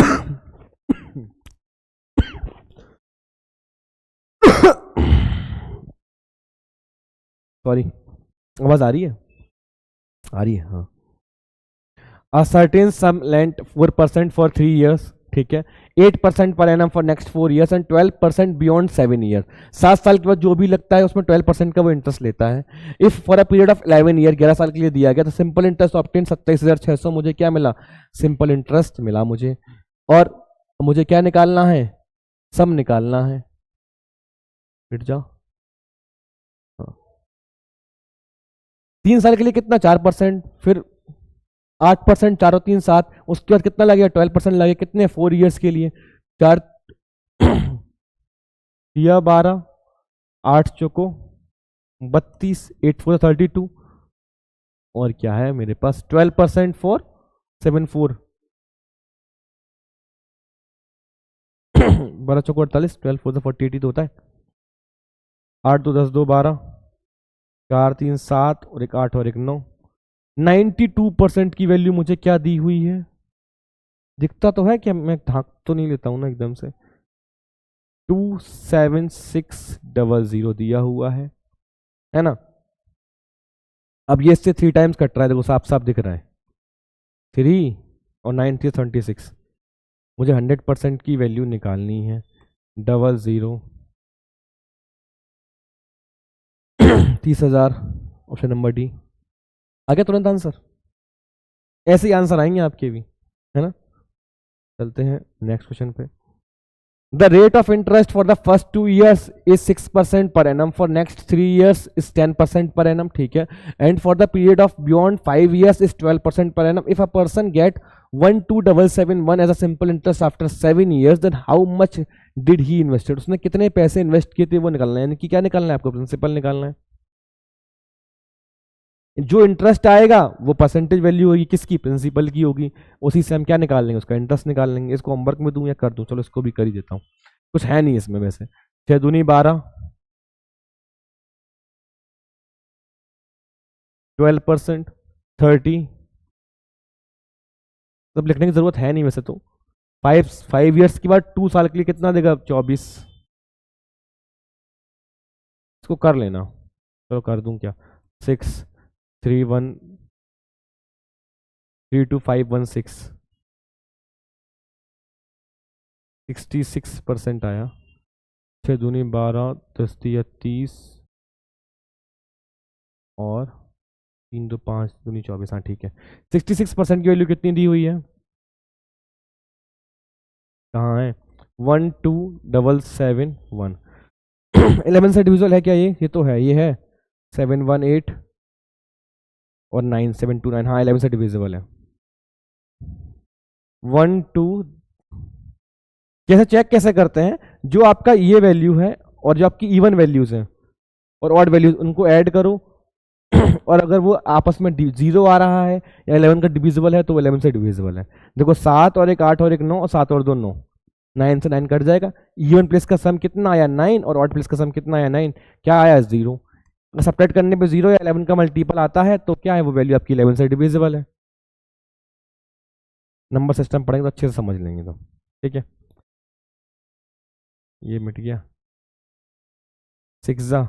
सॉरी, आवाज आ रही है, आ रही है, हाँ। A certain sum lent 4% for 3 years, ठीक है, 8% per annum for next 4 years and 12% beyond 7 years। 7 साल के बाद जो भी लगता है उसमें 12% का वो इंटरेस्ट लेता है। If for a period of 11 year, 11 साल के लिए दिया गया, तो सिंपल इंटरेस्ट ऑब्टेन 27,600 मुझे क्या मिला, सिंपल इंटरेस्ट मिला मुझे। और मुझे क्या निकालना है, सम निकालना है, मिट जाओ। 3 साल के लिए कितना 4%, फिर 8%, 4 और 3 7, उसके बाद कितना लगेगा 12% लगेगा, कितने 4 ईयर्स के लिए, 4 या 12, 8 चौको 32, 8 4 32, और क्या है मेरे पास 12% फॉर 7 4 12 चौको 48, 12 4 48 तो होता है, 8 2 10 2 12, 4 3 7 और एक 8 और एक 9, 92% की वैल्यू मुझे क्या दी हुई है, दिखता तो है क्या, मैं धाक तो नहीं लेता हूं ना एकदम से, 27600 दिया हुआ है ना। अब ये इससे 3 टाइम्स कट रहा है, देखो साफ साफ दिख रहा है, 3 और 9 36, मुझे 100% की वैल्यू निकालनी है, 00 30,000, ऑप्शन नंबर डी आ गया तुरंत आंसर। ऐसे ही आंसर आएंगे आपके भी, है ना। चलते हैं नेक्स्ट क्वेश्चन पे। The rate of interest for the first 2 years is 6% per annum. For next 3 years is 10% per annum, ठीक है। And for the period of beyond 5 years is 12% per annum. If a person get 12771 as a simple interest after 7 years, then how much did he invested? उसने कितने पैसे invest किए थे वो निकालना है, यानी कि क्या निकालना है आपको, प्रिंसिपल निकालना है। जो इंटरेस्ट आएगा वो परसेंटेज वैल्यू होगी किसकी, प्रिंसिपल की होगी, उसी से हम क्या निकाल लेंगे, उसका इंटरेस्ट निकाल लेंगे। इसको होमवर्क में दूं या कर दूं, चलो इसको भी कर ही देता हूँ, कुछ है नहीं इसमें वैसे। 6 दूनी 12, 12%, 30, सब लिखने की जरूरत है नहीं वैसे तो। 5 ईयर्स के बाद 2 साल के लिए कितना देगा 24, इसको कर लेना, चलो कर दूं क्या, 6 3 1 3 2 5 1 6, 66% आया। 6 दूनी 12, 10 दिया 30, और 3 2 5 दूनी 24, हाँ ठीक है। 66% की वैल्यू कितनी दी हुई है, कहाँ है, 12771। 11 से डिविजल है क्या ये तो है, ये है 718 और 9729, हाँ 11 से डिविजिबल है। 1 2 कैसे चेक कैसे करते हैं, जो आपका ये वैल्यू है और जो आपकी इवन वैल्यूज हैं और ऑड वैल्यूज उनको ऐड करो और अगर वो आपस में 0 आ रहा है या 11 का डिविजिबल है तो वो 11 से डिविजिबल है। देखो 7 और एक 8 और एक 9 और 7 और 2 9, 9 से 9 कट जाएगा। इवन प्लेस का सम कितना आया 9 और ऑड प्लेस का सम कितना आया 9, क्या आया 0। सब्ट्रैक्ट करने पे 0 या 11 का मल्टीपल आता है तो क्या है वो वैल्यू आपकी 11 से डिविजिबल है। नंबर सिस्टम पढ़ेंगे तो अच्छे से समझ लेंगे तो, ठीक है। ये मिट गया, 6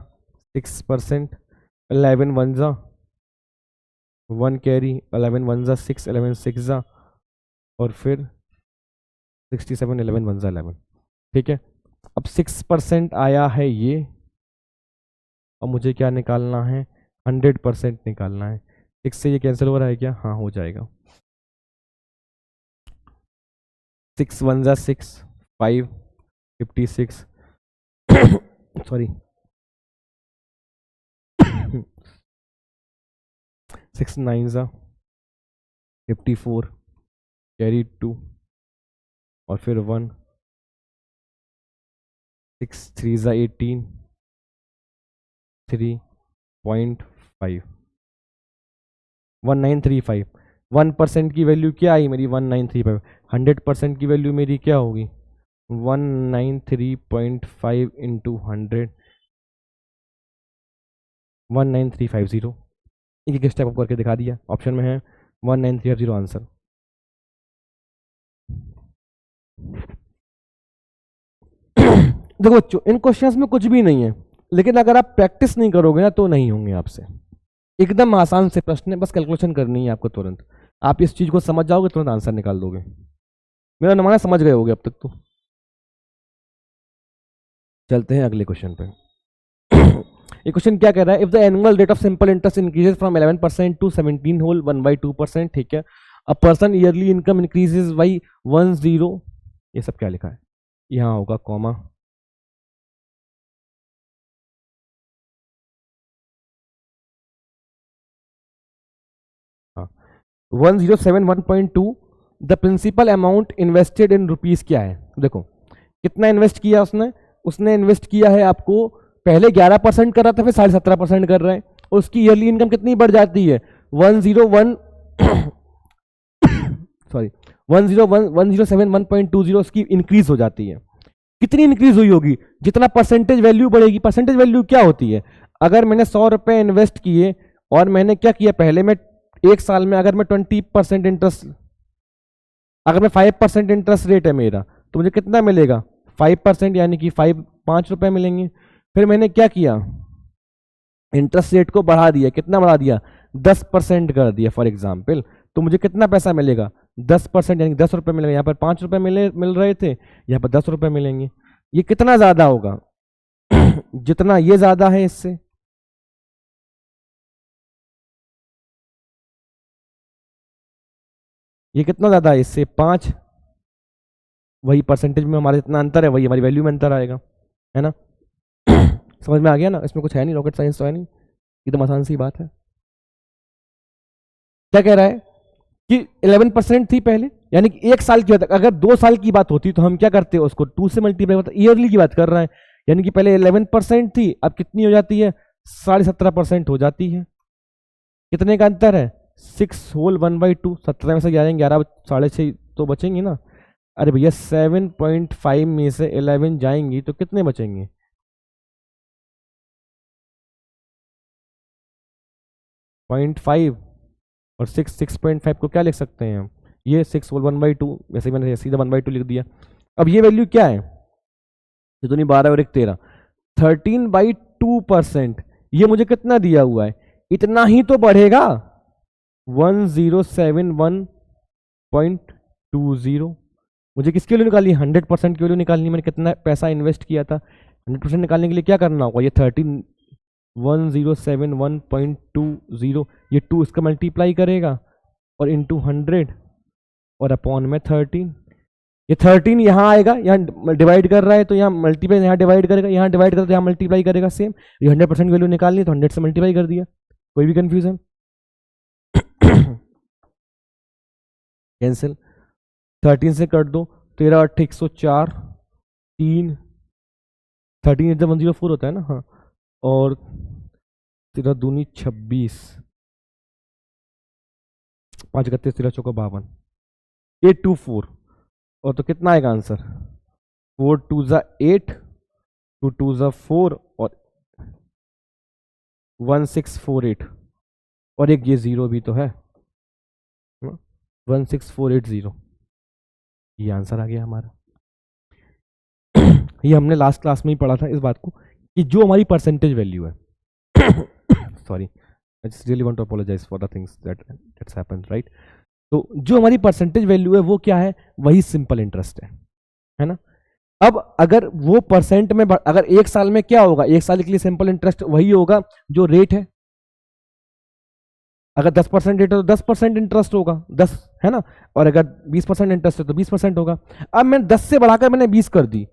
6%, 11 1 1 कैरी, 11 1 6, 11 6 और फिर 67, 11 1 11, ठीक है। अब 6% आया है ये, और मुझे क्या निकालना है 100% निकालना है। 6 से ये कैंसिल हो रहा है क्या? हाँ हो जाएगा। 6 1 जा 6, 5 56 सॉरी 6 9 जा 54, कैरी 2 और फिर 1, 6 3 जा 18, 3.5 1935। 1% की वैल्यू क्या आई मेरी? 1935। 100% की वैल्यू मेरी क्या होगी? 193.5 इंटू 100, 19350। एक एक स्टेप अप करके दिखा दिया, ऑप्शन में है 19350 आंसर। देखो बच्चों, इन क्वेश्चंस में कुछ भी नहीं है, लेकिन अगर आप प्रैक्टिस नहीं करोगे ना तो नहीं होंगे आपसे। एकदम आसान से प्रश्न है, बस कैलकुलेशन करनी है आपको तुरंत। आप इस चीज को समझ जाओगे तुरंत आंसर निकाल दोगे। मेरा नमाना समझ गए होगे अब तक तो। चलते हैं अगले क्वेश्चन पे। ये क्वेश्चन क्या कह रहा है? If the annual rate of simple interest increases from 11% to 17 whole 1/2%, ठीक है, a person yearly income increases by 10, ये सब क्या लिखा है? यहाँ होगा कॉमा, हाँ 1071.2। The principal amount invested in rupees क्या है? देखो कितना इन्वेस्ट किया उसने? उसने इन्वेस्ट किया है आपको, पहले 11% कर रहा था, फिर 17.5% कर रहा है। उसकी ईयरली इनकम कितनी बढ़ जाती है? 101 सॉरी 107.20 उसकी इंक्रीज हो जाती है। कितनी इंक्रीज हुई होगी? जितना परसेंटेज वैल्यू बढ़ेगी। परसेंटेज वैल्यू क्या होती है? अगर मैंने 100 रुपए इन्वेस्ट किए और मैंने क्या किया, पहले मैं एक साल में अगर मैं 20% इंटरेस्ट, अगर मैं 5% इंटरेस्ट रेट है मेरा, तो मुझे कितना मिलेगा? 5%, यानी कि 5 रुपए मिलेंगे। फिर मैंने क्या किया, इंटरेस्ट रेट को बढ़ा दिया। कितना बढ़ा दिया? 10% कर दिया फॉर एग्जाम्पल। तो मुझे कितना पैसा मिलेगा? 10%, यानी 10 रुपए मिलेगा। यहाँ पर 5 रुपए मिल रहे थे, यहाँ पर 10 रुपए मिलेंगे। ये कितना ज्यादा होगा? जितना ये ज्यादा है इससे। ये कितना ज्यादा है इससे? 5। वही परसेंटेज में हमारे जितना अंतर है, वही हमारी वैल्यू में अंतर आएगा, है ना? समझ में आ गया ना? इसमें कुछ है नहीं, रॉकेट साइंस तो है नहीं, एकदम आसान सी बात है। क्या कह रहा है कि 11% थी पहले, यानी कि एक साल की बात। अगर 2 साल की बात होती तो हम क्या करते हैं, उसको 2 से मल्टीप्लाई होता। ईयरली की बात कर रहा है, यानी कि पहले 11% थी, अब कितनी हो जाती है? 17.5% हो जाती है। कितने का अंतर है? 6 होल 1/2। 17 में से 11 11 6.5 तो बचेंगे ना। अरे भैया 7.5 में से 11 जाएंगी तो कितने बचेंगे? 0.5 और 6.5 को क्या लिख सकते हैं हम? ये 6 होल 1/2, वैसे मैंने सीधा 1/2 लिख दिया। अब ये वैल्यू क्या है? ये तो नहीं, 12 और 1 13, 13/2%। ये मुझे कितना दिया हुआ है? इतना ही तो बढ़ेगा, 1071.20। मुझे किसकी वैल्यू निकालनी है? 100% की वैल्यू निकालनी। मैंने कितना पैसा इन्वेस्ट किया था? 100% निकालने के लिए क्या करना होगा? ये 1071.20, ये 2 इसका मल्टीप्लाई करेगा और इंटू 100 और अपॉन में 13। ये 13 यहाँ आएगा, यहाँ डिवाइड कर रहा है तो यहाँ मल्टीप्लाई, यहाँ डिवाइड करेगा, यहाँ डिवाइड करेगा तो यहाँ मल्टीप्लाई करेगा। सेम, ये 100% वैल्यू निकालनी है तो 100 से मल्टीप्लाई कर दिया। कोई भी कंफ्यूजन? कैंसिल, 13 से कट दो, 13 8 104, 3 13 एकदम 104 होता है ना, हाँ, और 13 दूनी 26, 5 31 13 चौका 52, 824। और तो कितना आएगा आंसर? 4 2 जा 8, 2 2 जा 4 और 1648। और एक ये 0 भी तो है, 16480। ये आंसर आ गया हमारा। ये हमने लास्ट क्लास में ही पढ़ा था इस बात को, कि जो हमारी परसेंटेज वैल्यू है sorry, I just really want to apologise for the things that's happened, right? तो जो हमारी परसेंटेज वैल्यू है वो क्या है? वही सिंपल इंटरेस्ट है ना? अब अगर वो परसेंट में अगर एक साल में क्या होगा, एक साल के लिए सिंपल इंटरेस्ट वही होगा जो रेट है। अगर 10% रेट है तो 10% इंटरेस्ट होगा, 10 है ना, और अगर 20% इंटरेस्ट है तो 20% होगा। अब मैंने 10 से बढ़ाकर मैंने 20 कर दी,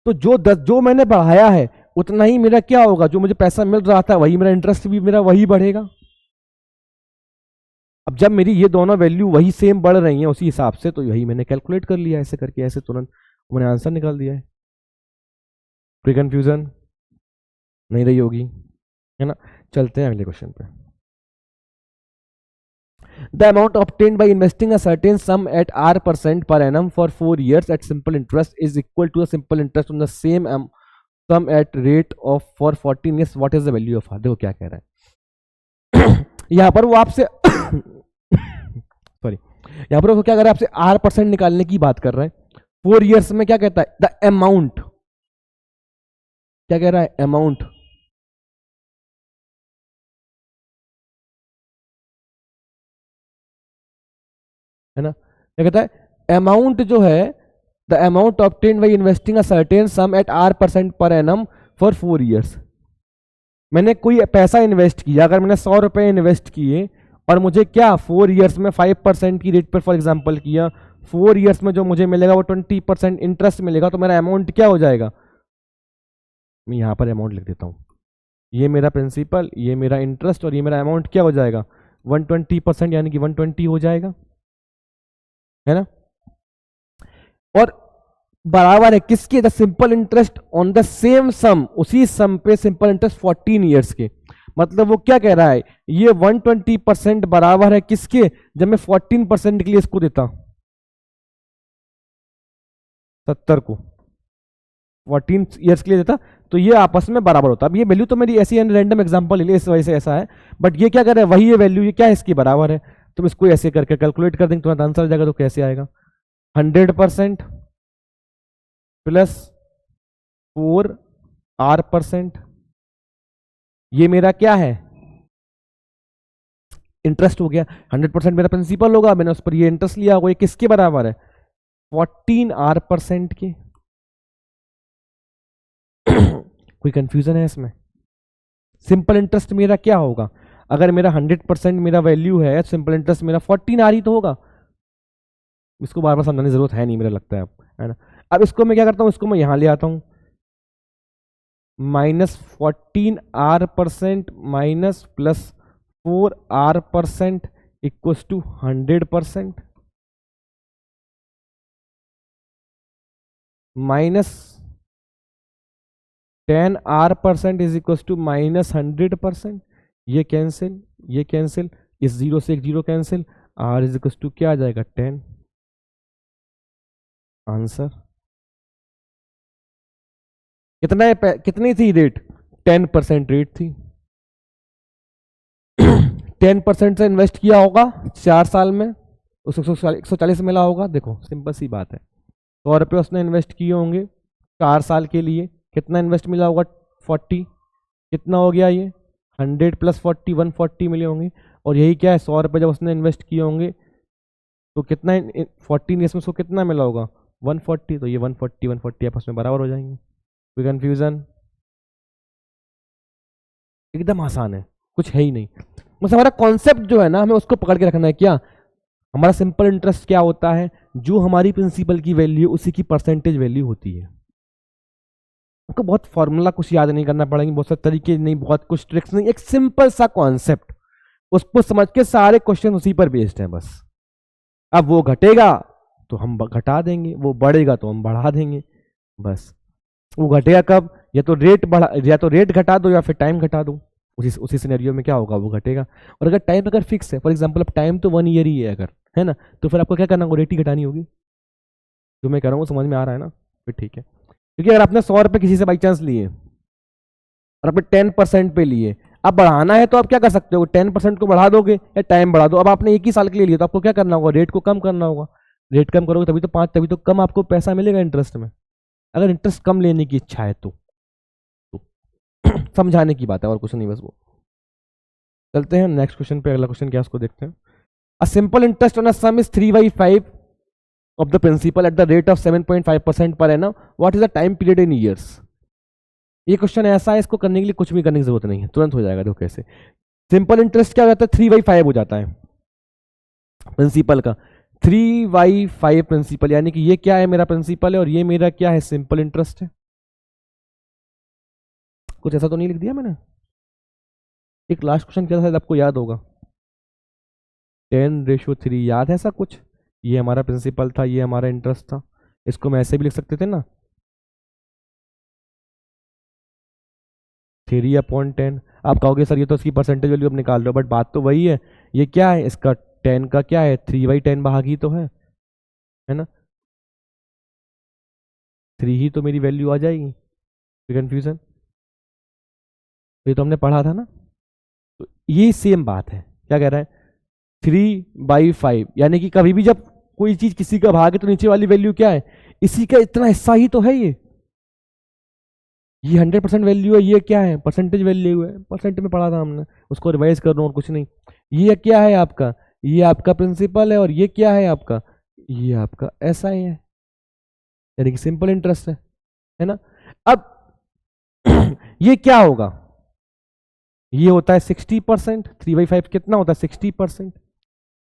तो जो मैंने बढ़ाया है उतना ही मेरा क्या होगा, जो मुझे पैसा मिल रहा था वही मेरा इंटरेस्ट भी मेरा वही बढ़ेगा। अब जब मेरी ये दोनों वैल्यू वही सेम बढ़ रही हैं उसी हिसाब से, तो यही मैंने कैलकुलेट कर लिया ऐसे करके, ऐसे तुरंत मैंने आंसर निकाल दिया है। कोई कंफ्यूजन नहीं रही होगी, है ना। चलते हैं अगले क्वेश्चन पे। The amount obtained by investing a certain sum at R% per annum for 4 years at simple interest is equal to a simple interest on the same sum at rate of for 14 years. What is the value of R? देखो क्या कह रहा है यहाँ पर वो आपसे sorry, यहाँ पर वो क्या कर रहा है, आपसे R% निकालने की बात कर रहा है। 4 years में क्या कहता है, द अमाउंट, क्या कह रहा है, अमाउंट, है ना, क्या कहता है, अमाउंट जो है, the amount obtained by investing a certain sum at R% per annum for 4 years। मैंने कोई पैसा इन्वेस्ट किया, अगर मैंने 100 रुपए इन्वेस्ट किए और मुझे क्या 4 years में 5% की रेट पर फॉर एग्जांपल किया, 4 years में जो मुझे मिलेगा वो 20% इंटरेस्ट मिलेगा, तो मेरा अमाउंट क्या हो जाएगा, मैं यहाँ पर अमाउंट लिख देता हूँ, ये मेरा प्रिंसिपल, ये मेरा इंटरेस्ट, और ये मेरा अमाउंट क्या हो जाएगा, 120%, यानी कि 120 हो जाएगा, है ना। और बराबर है किसके, the simple interest on the same sum, उसी सम पे सिंपल इंटरेस्ट 14 years के। मतलब वो क्या कह रहा है, ये 120% बराबर है किसके, जब मैं 14% के लिए इसको देता, 70 को 14 years के लिए देता, तो ये आपस में बराबर होता। अब ये वैल्यू तो मेरी ऐसी रैंडम एग्जांपल ले, इस वजह से ऐसा है, बट ये क्या कर रहा है, वही ये वैल्यू, ये क्या है, इसकी बराबर है। तुम इसको ऐसे करके कैलकुलेट कर देंगे, तुम्हारा आंसर आ जाएगा। तो कैसे आएगा, 100% प्लस 4R%, ये मेरा क्या है, इंटरेस्ट हो गया। 100% मेरा प्रिंसिपल होगा, मैंने उस पर ये इंटरेस्ट लिया होगा, ये किसके बराबर है, 14R% के। कोई कंफ्यूजन है इसमें, सिंपल इंटरेस्ट मेरा क्या होगा, अगर मेरा 100% मेरा वैल्यू है, सिंपल इंटरेस्ट मेरा 14R ही तो होगा। इसको बार बार समझाने की जरूरत है नहीं, मेरा लगता है ना। अब इसको मैं क्या करता हूं, इसको मैं यहां ले आता हूं, -14R% minus plus 4R% equals to 100%, minus 10R% is equals to -100%। ये कैंसिल, ये कैंसिल, इस 0 से एक 0 cancel, R is equals to क्या आ जाएगा, 10। आंसर कितना है, कितनी थी रेट, 10% रेट थी। 10% से इन्वेस्ट किया होगा 4 साल में, उसको 140 मिला होगा। देखो सिंपल सी बात है, 100 रुपये उसने इन्वेस्ट किए होंगे 4 साल के लिए, कितना इन्वेस्ट मिला होगा, 40, कितना हो गया ये, 100 प्लस 40, 140 मिले होंगे। और यही क्या है, 100 रुपये जब उसने इन्वेस्ट किए होंगे तो कितना 14 ईयर्स में उसको कितना मिला होगा, 140, तो ये 140 140 आपस में बराबर हो जाएंगे। कोई कंफ्यूजन, एकदम आसान है, कुछ है ही नहीं। बस हमारा कॉन्सेप्ट जो है ना, हमें उसको पकड़ के रखना है। क्या हमारा सिंपल इंटरेस्ट क्या होता है, जो हमारी प्रिंसिपल की वैल्यू उसी की परसेंटेज वैल्यू होती है। आपको बहुत फॉर्मूला कुछ याद नहीं करना पड़ेंगे, बहुत सारे तरीके नहीं, बहुत कुछ ट्रिक्स नहीं, एक सिंपल सा कॉन्सेप्ट, उसको समझ के सारे क्वेश्चन उसी पर बेस्ड हैं बस। अब वो घटेगा तो हम घटा देंगे, वो बढ़ेगा तो हम बढ़ा देंगे, बस। वो घटेगा कब, या तो रेट बढ़ा, या तो रेट घटा दो या फिर टाइम घटा दो, उसी सिनेरियो में क्या होगा, वो घटेगा। और अगर टाइम अगर फिक्स है, फॉर एग्जांपल अब टाइम तो 1 ईयर ही है अगर, है ना, तो फिर आपको क्या करना होगा, रेट ही घटानी होगी। जो मैं कह रहा हूँ समझ में आ रहा है ना, फिर ठीक है। क्योंकि अगर आपने 100 रुपये किसी से बाई चांस लिए और आपने 10% पे लिए, अब बढ़ाना है तो आप क्या कर सकते हो, 10% को बढ़ा दोगे या टाइम बढ़ा दो। अब आपने एक ही साल के लिए लिया तो आपको क्या करना होगा, रेट को कम करना होगा। रेट कम करोगे तभी तो कम आपको पैसा मिलेगा इंटरेस्ट में, अगर इंटरेस्ट कम लेने की इच्छा है तो समझाने की बात है और कुछ नहीं, बस वो। चलते हैं नेक्स्ट क्वेश्चन पे, अगला क्वेश्चन क्या उसको देखते हैं। A simple interest on a some is 3/5 of the principal at the rate of 7.5% per annum. What is the time period in years? ये क्वेश्चन ऐसा है, इसको करने के लिए कुछ भी करने की जरूरत नहीं है, तुरंत हो जाएगा। देखो कैसे, सिंपल इंटरेस्ट क्या हो जाता है, 3/5 हो जाता है प्रिंसिपल का, 3/5 प्रिंसिपल, यानी कि ये क्या है, मेरा प्रिंसिपल है और ये मेरा क्या है, सिंपल इंटरेस्ट है। कुछ ऐसा तो नहीं लिख दिया मैंने? एक लास्ट क्वेश्चन क्या था शायद आपको याद होगा, 10:3, याद है ऐसा कुछ? ये हमारा प्रिंसिपल था, ये हमारा इंटरेस्ट था, इसको मैं ऐसे भी लिख सकते थे ना, 3/10। आप कहोगे सर ये तो इसकी परसेंटेज वैल्यू अब निकाल रहे हो, बट बात तो वही है, ये क्या है, इसका 10 का क्या है, 3/10 भाग ही तो है ना, 3 ही तो मेरी वैल्यू आ जाएगी, कंफ्यूजन, ये तो हमने पढ़ा था ना। तो ये सेम बात है, क्या कह रहा है, 3/5, यानी कि कभी भी जब कोई चीज किसी का भाग है तो नीचे वाली वैल्यू क्या है, इसी का इतना हिस्सा ही तो है ये 100% वैल्यू है, ये क्या है, परसेंटेज वैल्यू है, परसेंट में पढ़ा था हमने, उसको रिवाइज कर रहा हूँ और कुछ नहीं। ये क्या है आपका, ये आपका प्रिंसिपल है और ये क्या है आपका, ये आपका ऐसा ही है, यानी कि सिंपल इंटरेस्ट है ना। अब ये क्या होगा, ये होता है 60%, 3/5 कितना होता है, 60%,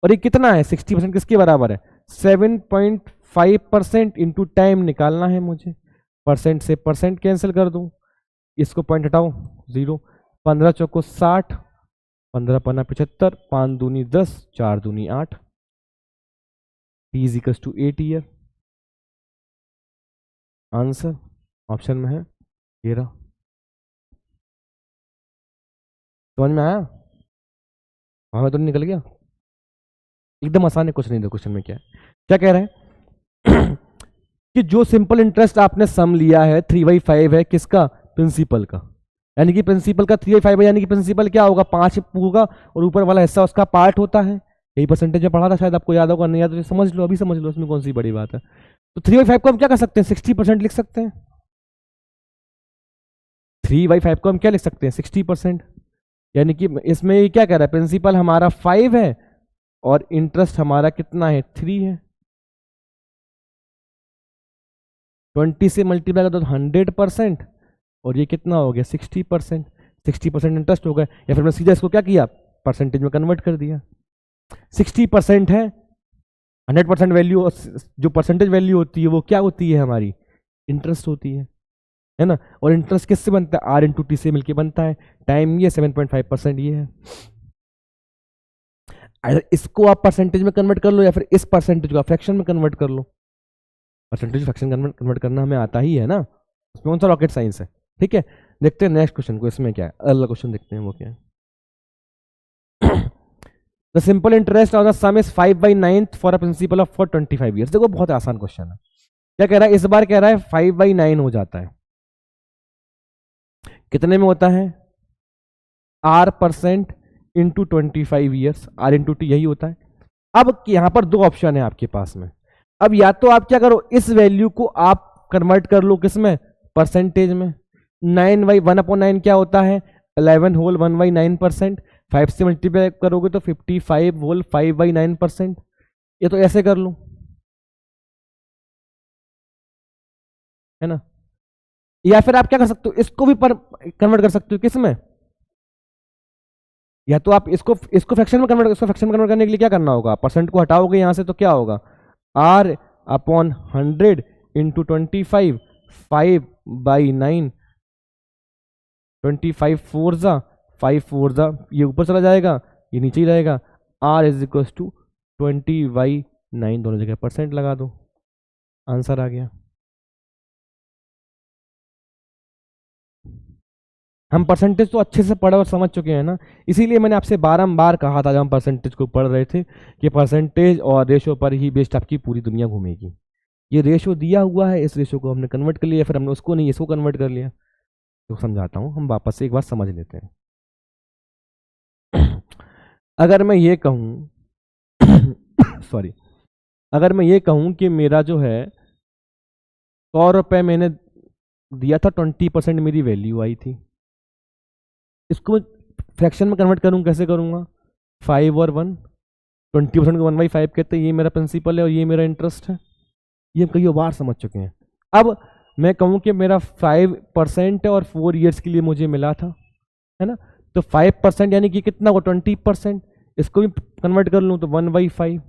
और ये कितना है, 60% किसके बराबर है, 7.5% इंटू टाइम निकालना है मुझे, परसेंट से परसेंट कैंसिल कर दूं, इसको पॉइंट हटाओ 0, 15 चौको 60, 15 पन्ना 75, 5 दूनी 10, 4 दूनी 8, t is to 8 year. Answer option में है, ये रहा। समझ में आया, हमें तो नहीं निकल गया, एकदम आसान है, कुछ नहीं, दो क्वेश्चन में क्या है, क्या कह रहे हैं कि जो सिंपल इंटरेस्ट आपने सम लिया है 3/5 है, किसका, प्रिंसिपल का, यानी कि प्रिंसिपल का 3/5 है, यानी कि प्रिंसिपल क्या होगा, 5 होगा और ऊपर वाला हिस्सा उसका पार्ट होता है, यही परसेंटेज में पढ़ा था, शायद आपको याद होगा, नहीं याद तो समझ लो, अभी समझ लो, उसमें कौन सी बड़ी बात है। तो 3/5 को हम क्या कर सकते हैं, 60% लिख सकते हैं, 3/5 को हम क्या लिख सकते हैं, 60%, यानी कि इसमें ये क्या कह रहा है, प्रिंसिपल हमारा 5 है और इंटरेस्ट हमारा कितना है, 3 है, 20 से मल्टीप्लाई कर दो 100%, और ये कितना हो गया, 60%, 60% इंटरेस्ट हो गया, या फिर मैं सीधा इसको क्या किया, परसेंटेज में कन्वर्ट कर दिया, 60% है, 100% वैल्यू, जो परसेंटेज वैल्यू होती है वो क्या होती है हमारी, इंटरेस्ट होती है ना, और इंटरेस्ट किससे बनता है, R इंटू टी से मिलकर बनता है, टाइम ये 7.5% ये है। अगर इसको आप परसेंटेज में कन्वर्ट कर लो या फिर इस परसेंटेज को फ्रैक्शन में कन्वर्ट कर लो, परसेंटेज फ्रैक्शन कन्वर्ट करना हमें आता ही है ना, उसमें कौन सा रॉकेट साइंस है। ठीक है, देखते हैं नेक्स्ट क्वेश्चन को, इसमें क्या है, अगला क्वेश्चन देखते हैं वो क्या है। The simple interest on the some is 5/9 for a principle of for 25 years. देखो बहुत आसान क्वेश्चन है, क्या कह रहा है, इस बार कह रहा है 5/9 हो जाता है, कितने में होता है, R% into 25 years, R into T यही होता है। अब यहां पर दो ऑप्शन है आपके पास में, अब या तो आप क्या करो, इस वैल्यू को आप कन्वर्ट कर लो किसमें, परसेंटेज में, 9/1/9 क्या होता है, 11 होल 1/9%, 5 से मल्टीप्लाई करोगे तो 55 होल 5/9%, ये तो ऐसे कर लो, है ना, या फिर आप क्या कर सकते हो, इसको भी पर कन्वर्ट कर सकते हो किसमें, या तो आप इसको फ्रैक्शन में कन्वर्ट, इसको फ्रैक्शन में कन्वर्ट करने के लिए क्या करना होगा, परसेंट को हटाओगे यहां से तो क्या होगा, R/100 इंटू 25, 5/9, 25 4 जा 5 4 जा, ये ऊपर चला जाएगा, ये नीचे ही रहेगा, R इज इक्वल टू 20/9, दोनों जगह परसेंट लगा दो, आंसर आ गया। हम परसेंटेज तो अच्छे से पढ़े और समझ चुके हैं ना, इसीलिए मैंने आपसे बारंबार कहा था जब हम परसेंटेज को पढ़ रहे थे कि परसेंटेज और रेशो पर ही बेस्ड आपकी पूरी दुनिया घूमेगी। ये रेशो दिया हुआ है, इस रेशो को हमने कन्वर्ट कर लिया, फिर हमने उसको नहीं इसको कन्वर्ट कर लिया, तो समझाता हूँ, हम वापस से एक बार समझ लेते हैं। अगर मैं ये कहूँ सॉरी, अगर मैं ये कहूँ कि मेरा जो है 100 रुपये मैंने दिया था, 20% मेरी वैल्यू आई थी, इसको फ्रैक्शन में कन्वर्ट करूँ, कैसे करूँगा, 5 और 1, 20% को 1/5 कहते हैं, ये मेरा प्रिंसिपल है और ये मेरा इंटरेस्ट है, ये हम कई बार समझ चुके हैं। अब मैं कहूँ कि मेरा 5% है और 4 ईयर्स के लिए मुझे मिला था, है ना, तो 5% यानी कि कितना हो 20%, इसको भी कन्वर्ट कर लूँ तो 1/5,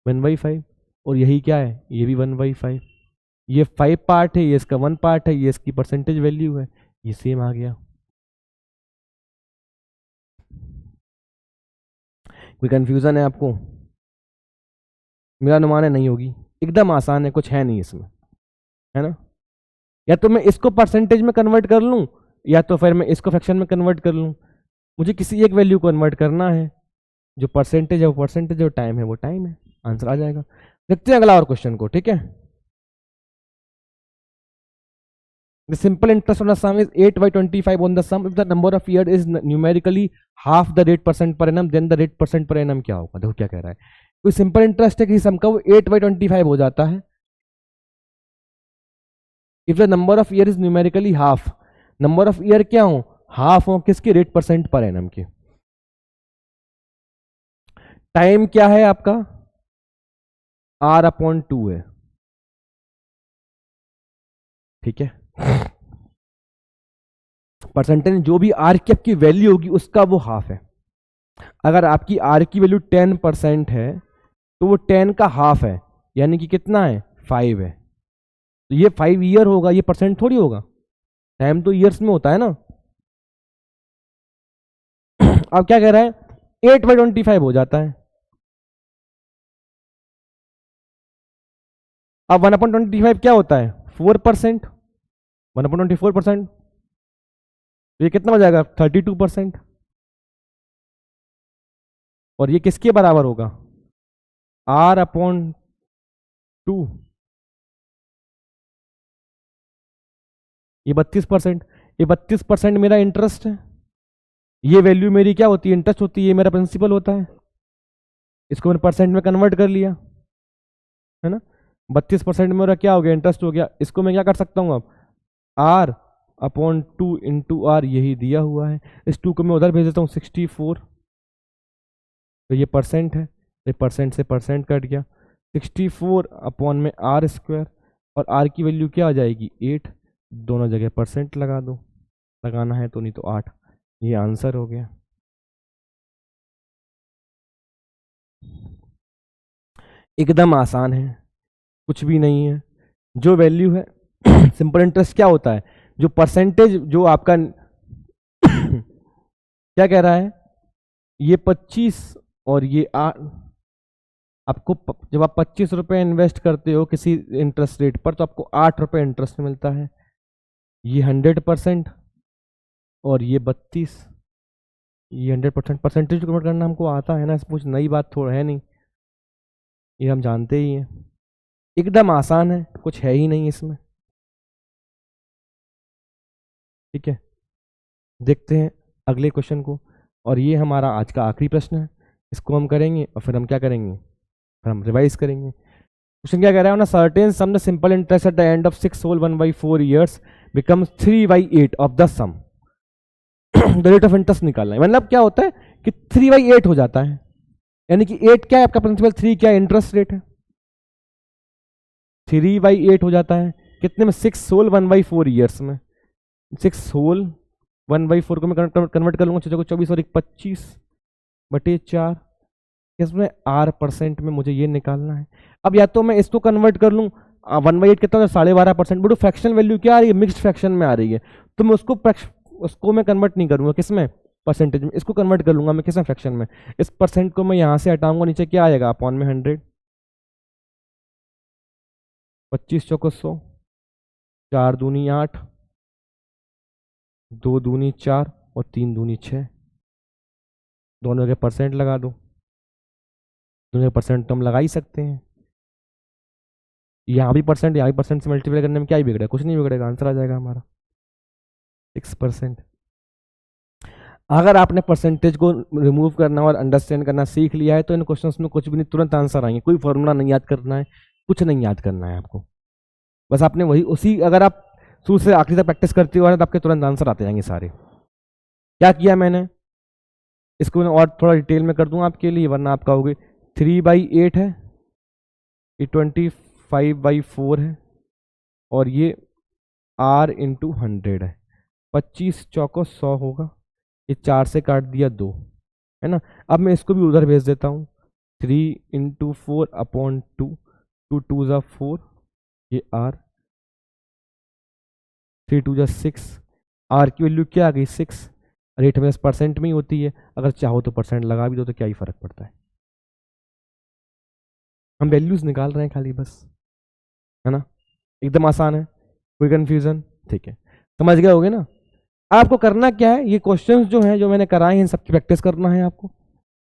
1/5, और यही क्या है, ये भी 1/5। ये 5 पार्ट है, ये इसका 1 पार्ट है, ये इसकी परसेंटेज वैल्यू है, ये सेम आ गया। कोई कंफ्यूजन है आपको? मेरा अनुमान है नहीं होगी, एकदम आसान है, कुछ है नहीं इसमें, है ना। या तो मैं इसको परसेंटेज में कन्वर्ट कर लूं, या तो फिर मैं इसको फ्रैक्शन में कन्वर्ट कर लूं। मुझे किसी एक वैल्यू को कन्वर्ट करना है, जो परसेंटेज है वो परसेंटेज, जो टाइम है वो टाइम है, आंसर आ जाएगा। देखते हैं अगला और क्वेश्चन को, ठीक है। The simple interest on the sum is 8/25 on the sum. If the number of year is numerically half the rate percent per annum, then the rate percent per annum क्या होगा? देखो क्या कह रहा है, कोई सिंपल इंटरेस्ट है किसी सम का, वो 8/25 हो जाता है। If the number of year is numerically half, number of year क्या हो, हाफ हो किसके, रेट परसेंट पर एनम के। टाइम क्या है आपका, R/2 है, ठीक है। परसेंटेज जो भी आर की आपकी वैल्यू होगी उसका वो हाफ है। अगर आपकी आर की वैल्यू 10% है तो वो 10 का हाफ है, यानी कि कितना है, 5 है। तो ये 5 ईयर होगा, ये परसेंट थोड़ी होगा, टाइम तो ईयर्स में होता है ना। अब क्या कह रहा है, 8/25 हो जाता है। अब 1/25 क्या होता है, 4%, 1/24%, ये कितना हो जाएगा, 32%। और ये किसके बराबर होगा, R/2, ये 32%। ये 32% मेरा इंटरेस्ट है, ये वैल्यू मेरी क्या होती है, इंटरेस्ट होती है, ये मेरा प्रिंसिपल होता है। इसको मैंने परसेंट में कन्वर्ट कर लिया, है ना। 32% मेरा क्या हो गया, इंटरेस्ट हो गया। इसको मैं क्या कर सकता हूँ अब, R/2 इंटू आर, यही दिया हुआ है। इस 2 को मैं उधर भेज देता हूँ, 64, तो ये परसेंट है, ये परसेंट से परसेंट कट गया, 64/r², और r की वैल्यू क्या आ जाएगी, 8, दोनों जगह परसेंट लगा दो, लगाना है तो, नहीं तो 8, ये आंसर हो गया। एकदम आसान है, कुछ भी नहीं है। जो वैल्यू है सिंपल इंटरेस्ट क्या होता है, जो परसेंटेज जो आपका क्या कह रहा है, ये 25 और ये 8, आपको जब आप 25 रुपये इन्वेस्ट करते हो किसी इंटरेस्ट रेट पर तो आपको 8 रुपये इंटरेस्ट मिलता है। ये 100% और ये 32, ये 100% परसेंटेज कन्वर्ट करना हमको आता है ना, इसमें कुछ नई बात थोड़ा है नहीं, ये हम जानते ही हैं, एकदम आसान है, कुछ है ही नहीं इसमें, ठीक है। देखते हैं अगले क्वेश्चन को, और ये हमारा आज का आखिरी प्रश्न है, इसको हम करेंगे और फिर हम क्या करेंगे, फिर हम रिवाइज करेंगे। क्वेश्चन क्या कह रहा है, ना certain sum the simple interest at the end of 6 whole 1/4 years becomes 3/8 of the sum. The rate of interest निकालना है, मतलब क्या होता है कि 3/8 हो जाता है, यानी कि 8 क्या है आपका प्रिंसिपल, 3 क्या इंटरेस्ट रेट है, 3/8 हो जाता है। कितने में, 6 होल 1/4 ईयर्स में, 6 होल 1/4 को मैं कन्वर्ट कर लूंगा, 6 को 24 और 25/4, इसमें R% में मुझे ये निकालना है। अब या तो मैं इसको कन्वर्ट कर लूँ, 1/8 कितना है, 12.5%, बट फ्रैक्शन वैल्यू क्या आ रही है, मिक्स्ड फ्रैक्शन में आ रही है, तो मैं उसको मैं कन्वर्ट नहीं करूंगा, किसमें, परसेंटेज में, इसको कन्वर्ट कर लूंगा मैं किसमें, फ्रैक्शन में। इस परसेंट को मैं यहाँ से हटाऊंगा, नीचे क्या आएगा, अपॉन में 100, 25 चौको 100, 4 दूनी 8, 2 दूनी 4 और 3 दूनी 6, दोनों के परसेंट लगा दो, दोनों के परसेंट तो हम लगा ही सकते हैं, यहाँ भी परसेंट यहाँ भी परसेंट से मल्टीप्लाई करने में क्या ही बिगड़ेगा, कुछ नहीं बिगड़ेगा, आंसर आ जाएगा हमारा 6%। अगर आपने परसेंटेज को रिमूव करना और अंडरस्टैंड करना सीख लिया है तो इन क्वेश्चंस में कुछ भी नहीं, तुरंत आंसर आएंगे, कोई फॉर्मूला नहीं याद करना है, कुछ नहीं याद करना है आपको, बस आपने वही उसी, अगर आप शुरू से आखिरी तक प्रैक्टिस करते हो तो आपके तुरंत आंसर आते जाएंगे सारे। क्या किया मैंने, इसको मैं और थोड़ा डिटेल में कर दूंगा आपके लिए, वरना आप कहोगे 3/8 है, ये 25/4 है, और ये R × 100 है, 25 चौको 100 होगा, ये 4 से काट दिया 2, है ना। अब मैं इसको भी उधर भेज देता हूँ, 3 इंटू 4 अपॉन 2, 2 2 ज़ा 4, ये आर, 3 2 ज़ा 6, आर की वैल्यू क्या आ गई 6, रेट में परसेंट में ही होती है, अगर चाहो तो परसेंट लगा भी दो तो क्या ही फर्क पड़ता है, हम वैल्यूज निकाल रहे हैं खाली बस, है ना, एकदम आसान है, कोई कंफ्यूजन, ठीक है, समझ गए होगे ना। आपको करना क्या है, ये क्वेश्चंस जो हैं जो मैंने कराए हैं इन सबकी प्रैक्टिस करना है आपको,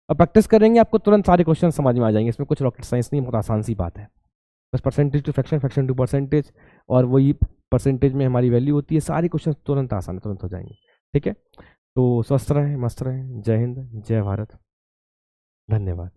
और प्रैक्टिस करेंगे आपको तुरंत सारे क्वेश्चन समझ में आ जाएंगे, इसमें कुछ रॉकेट साइंस नहीं, बहुत आसान सी बात है, बस percentage to fraction, fraction to percentage, और वही परसेंटेज में हमारी वैल्यू होती है, सारे क्वेश्चन तुरंत आसान है, तुरंत हो जाएंगे, ठीक है। तो स्वस्थ रहें, मस्त रहें, जय हिंद, जय भारत, धन्यवाद।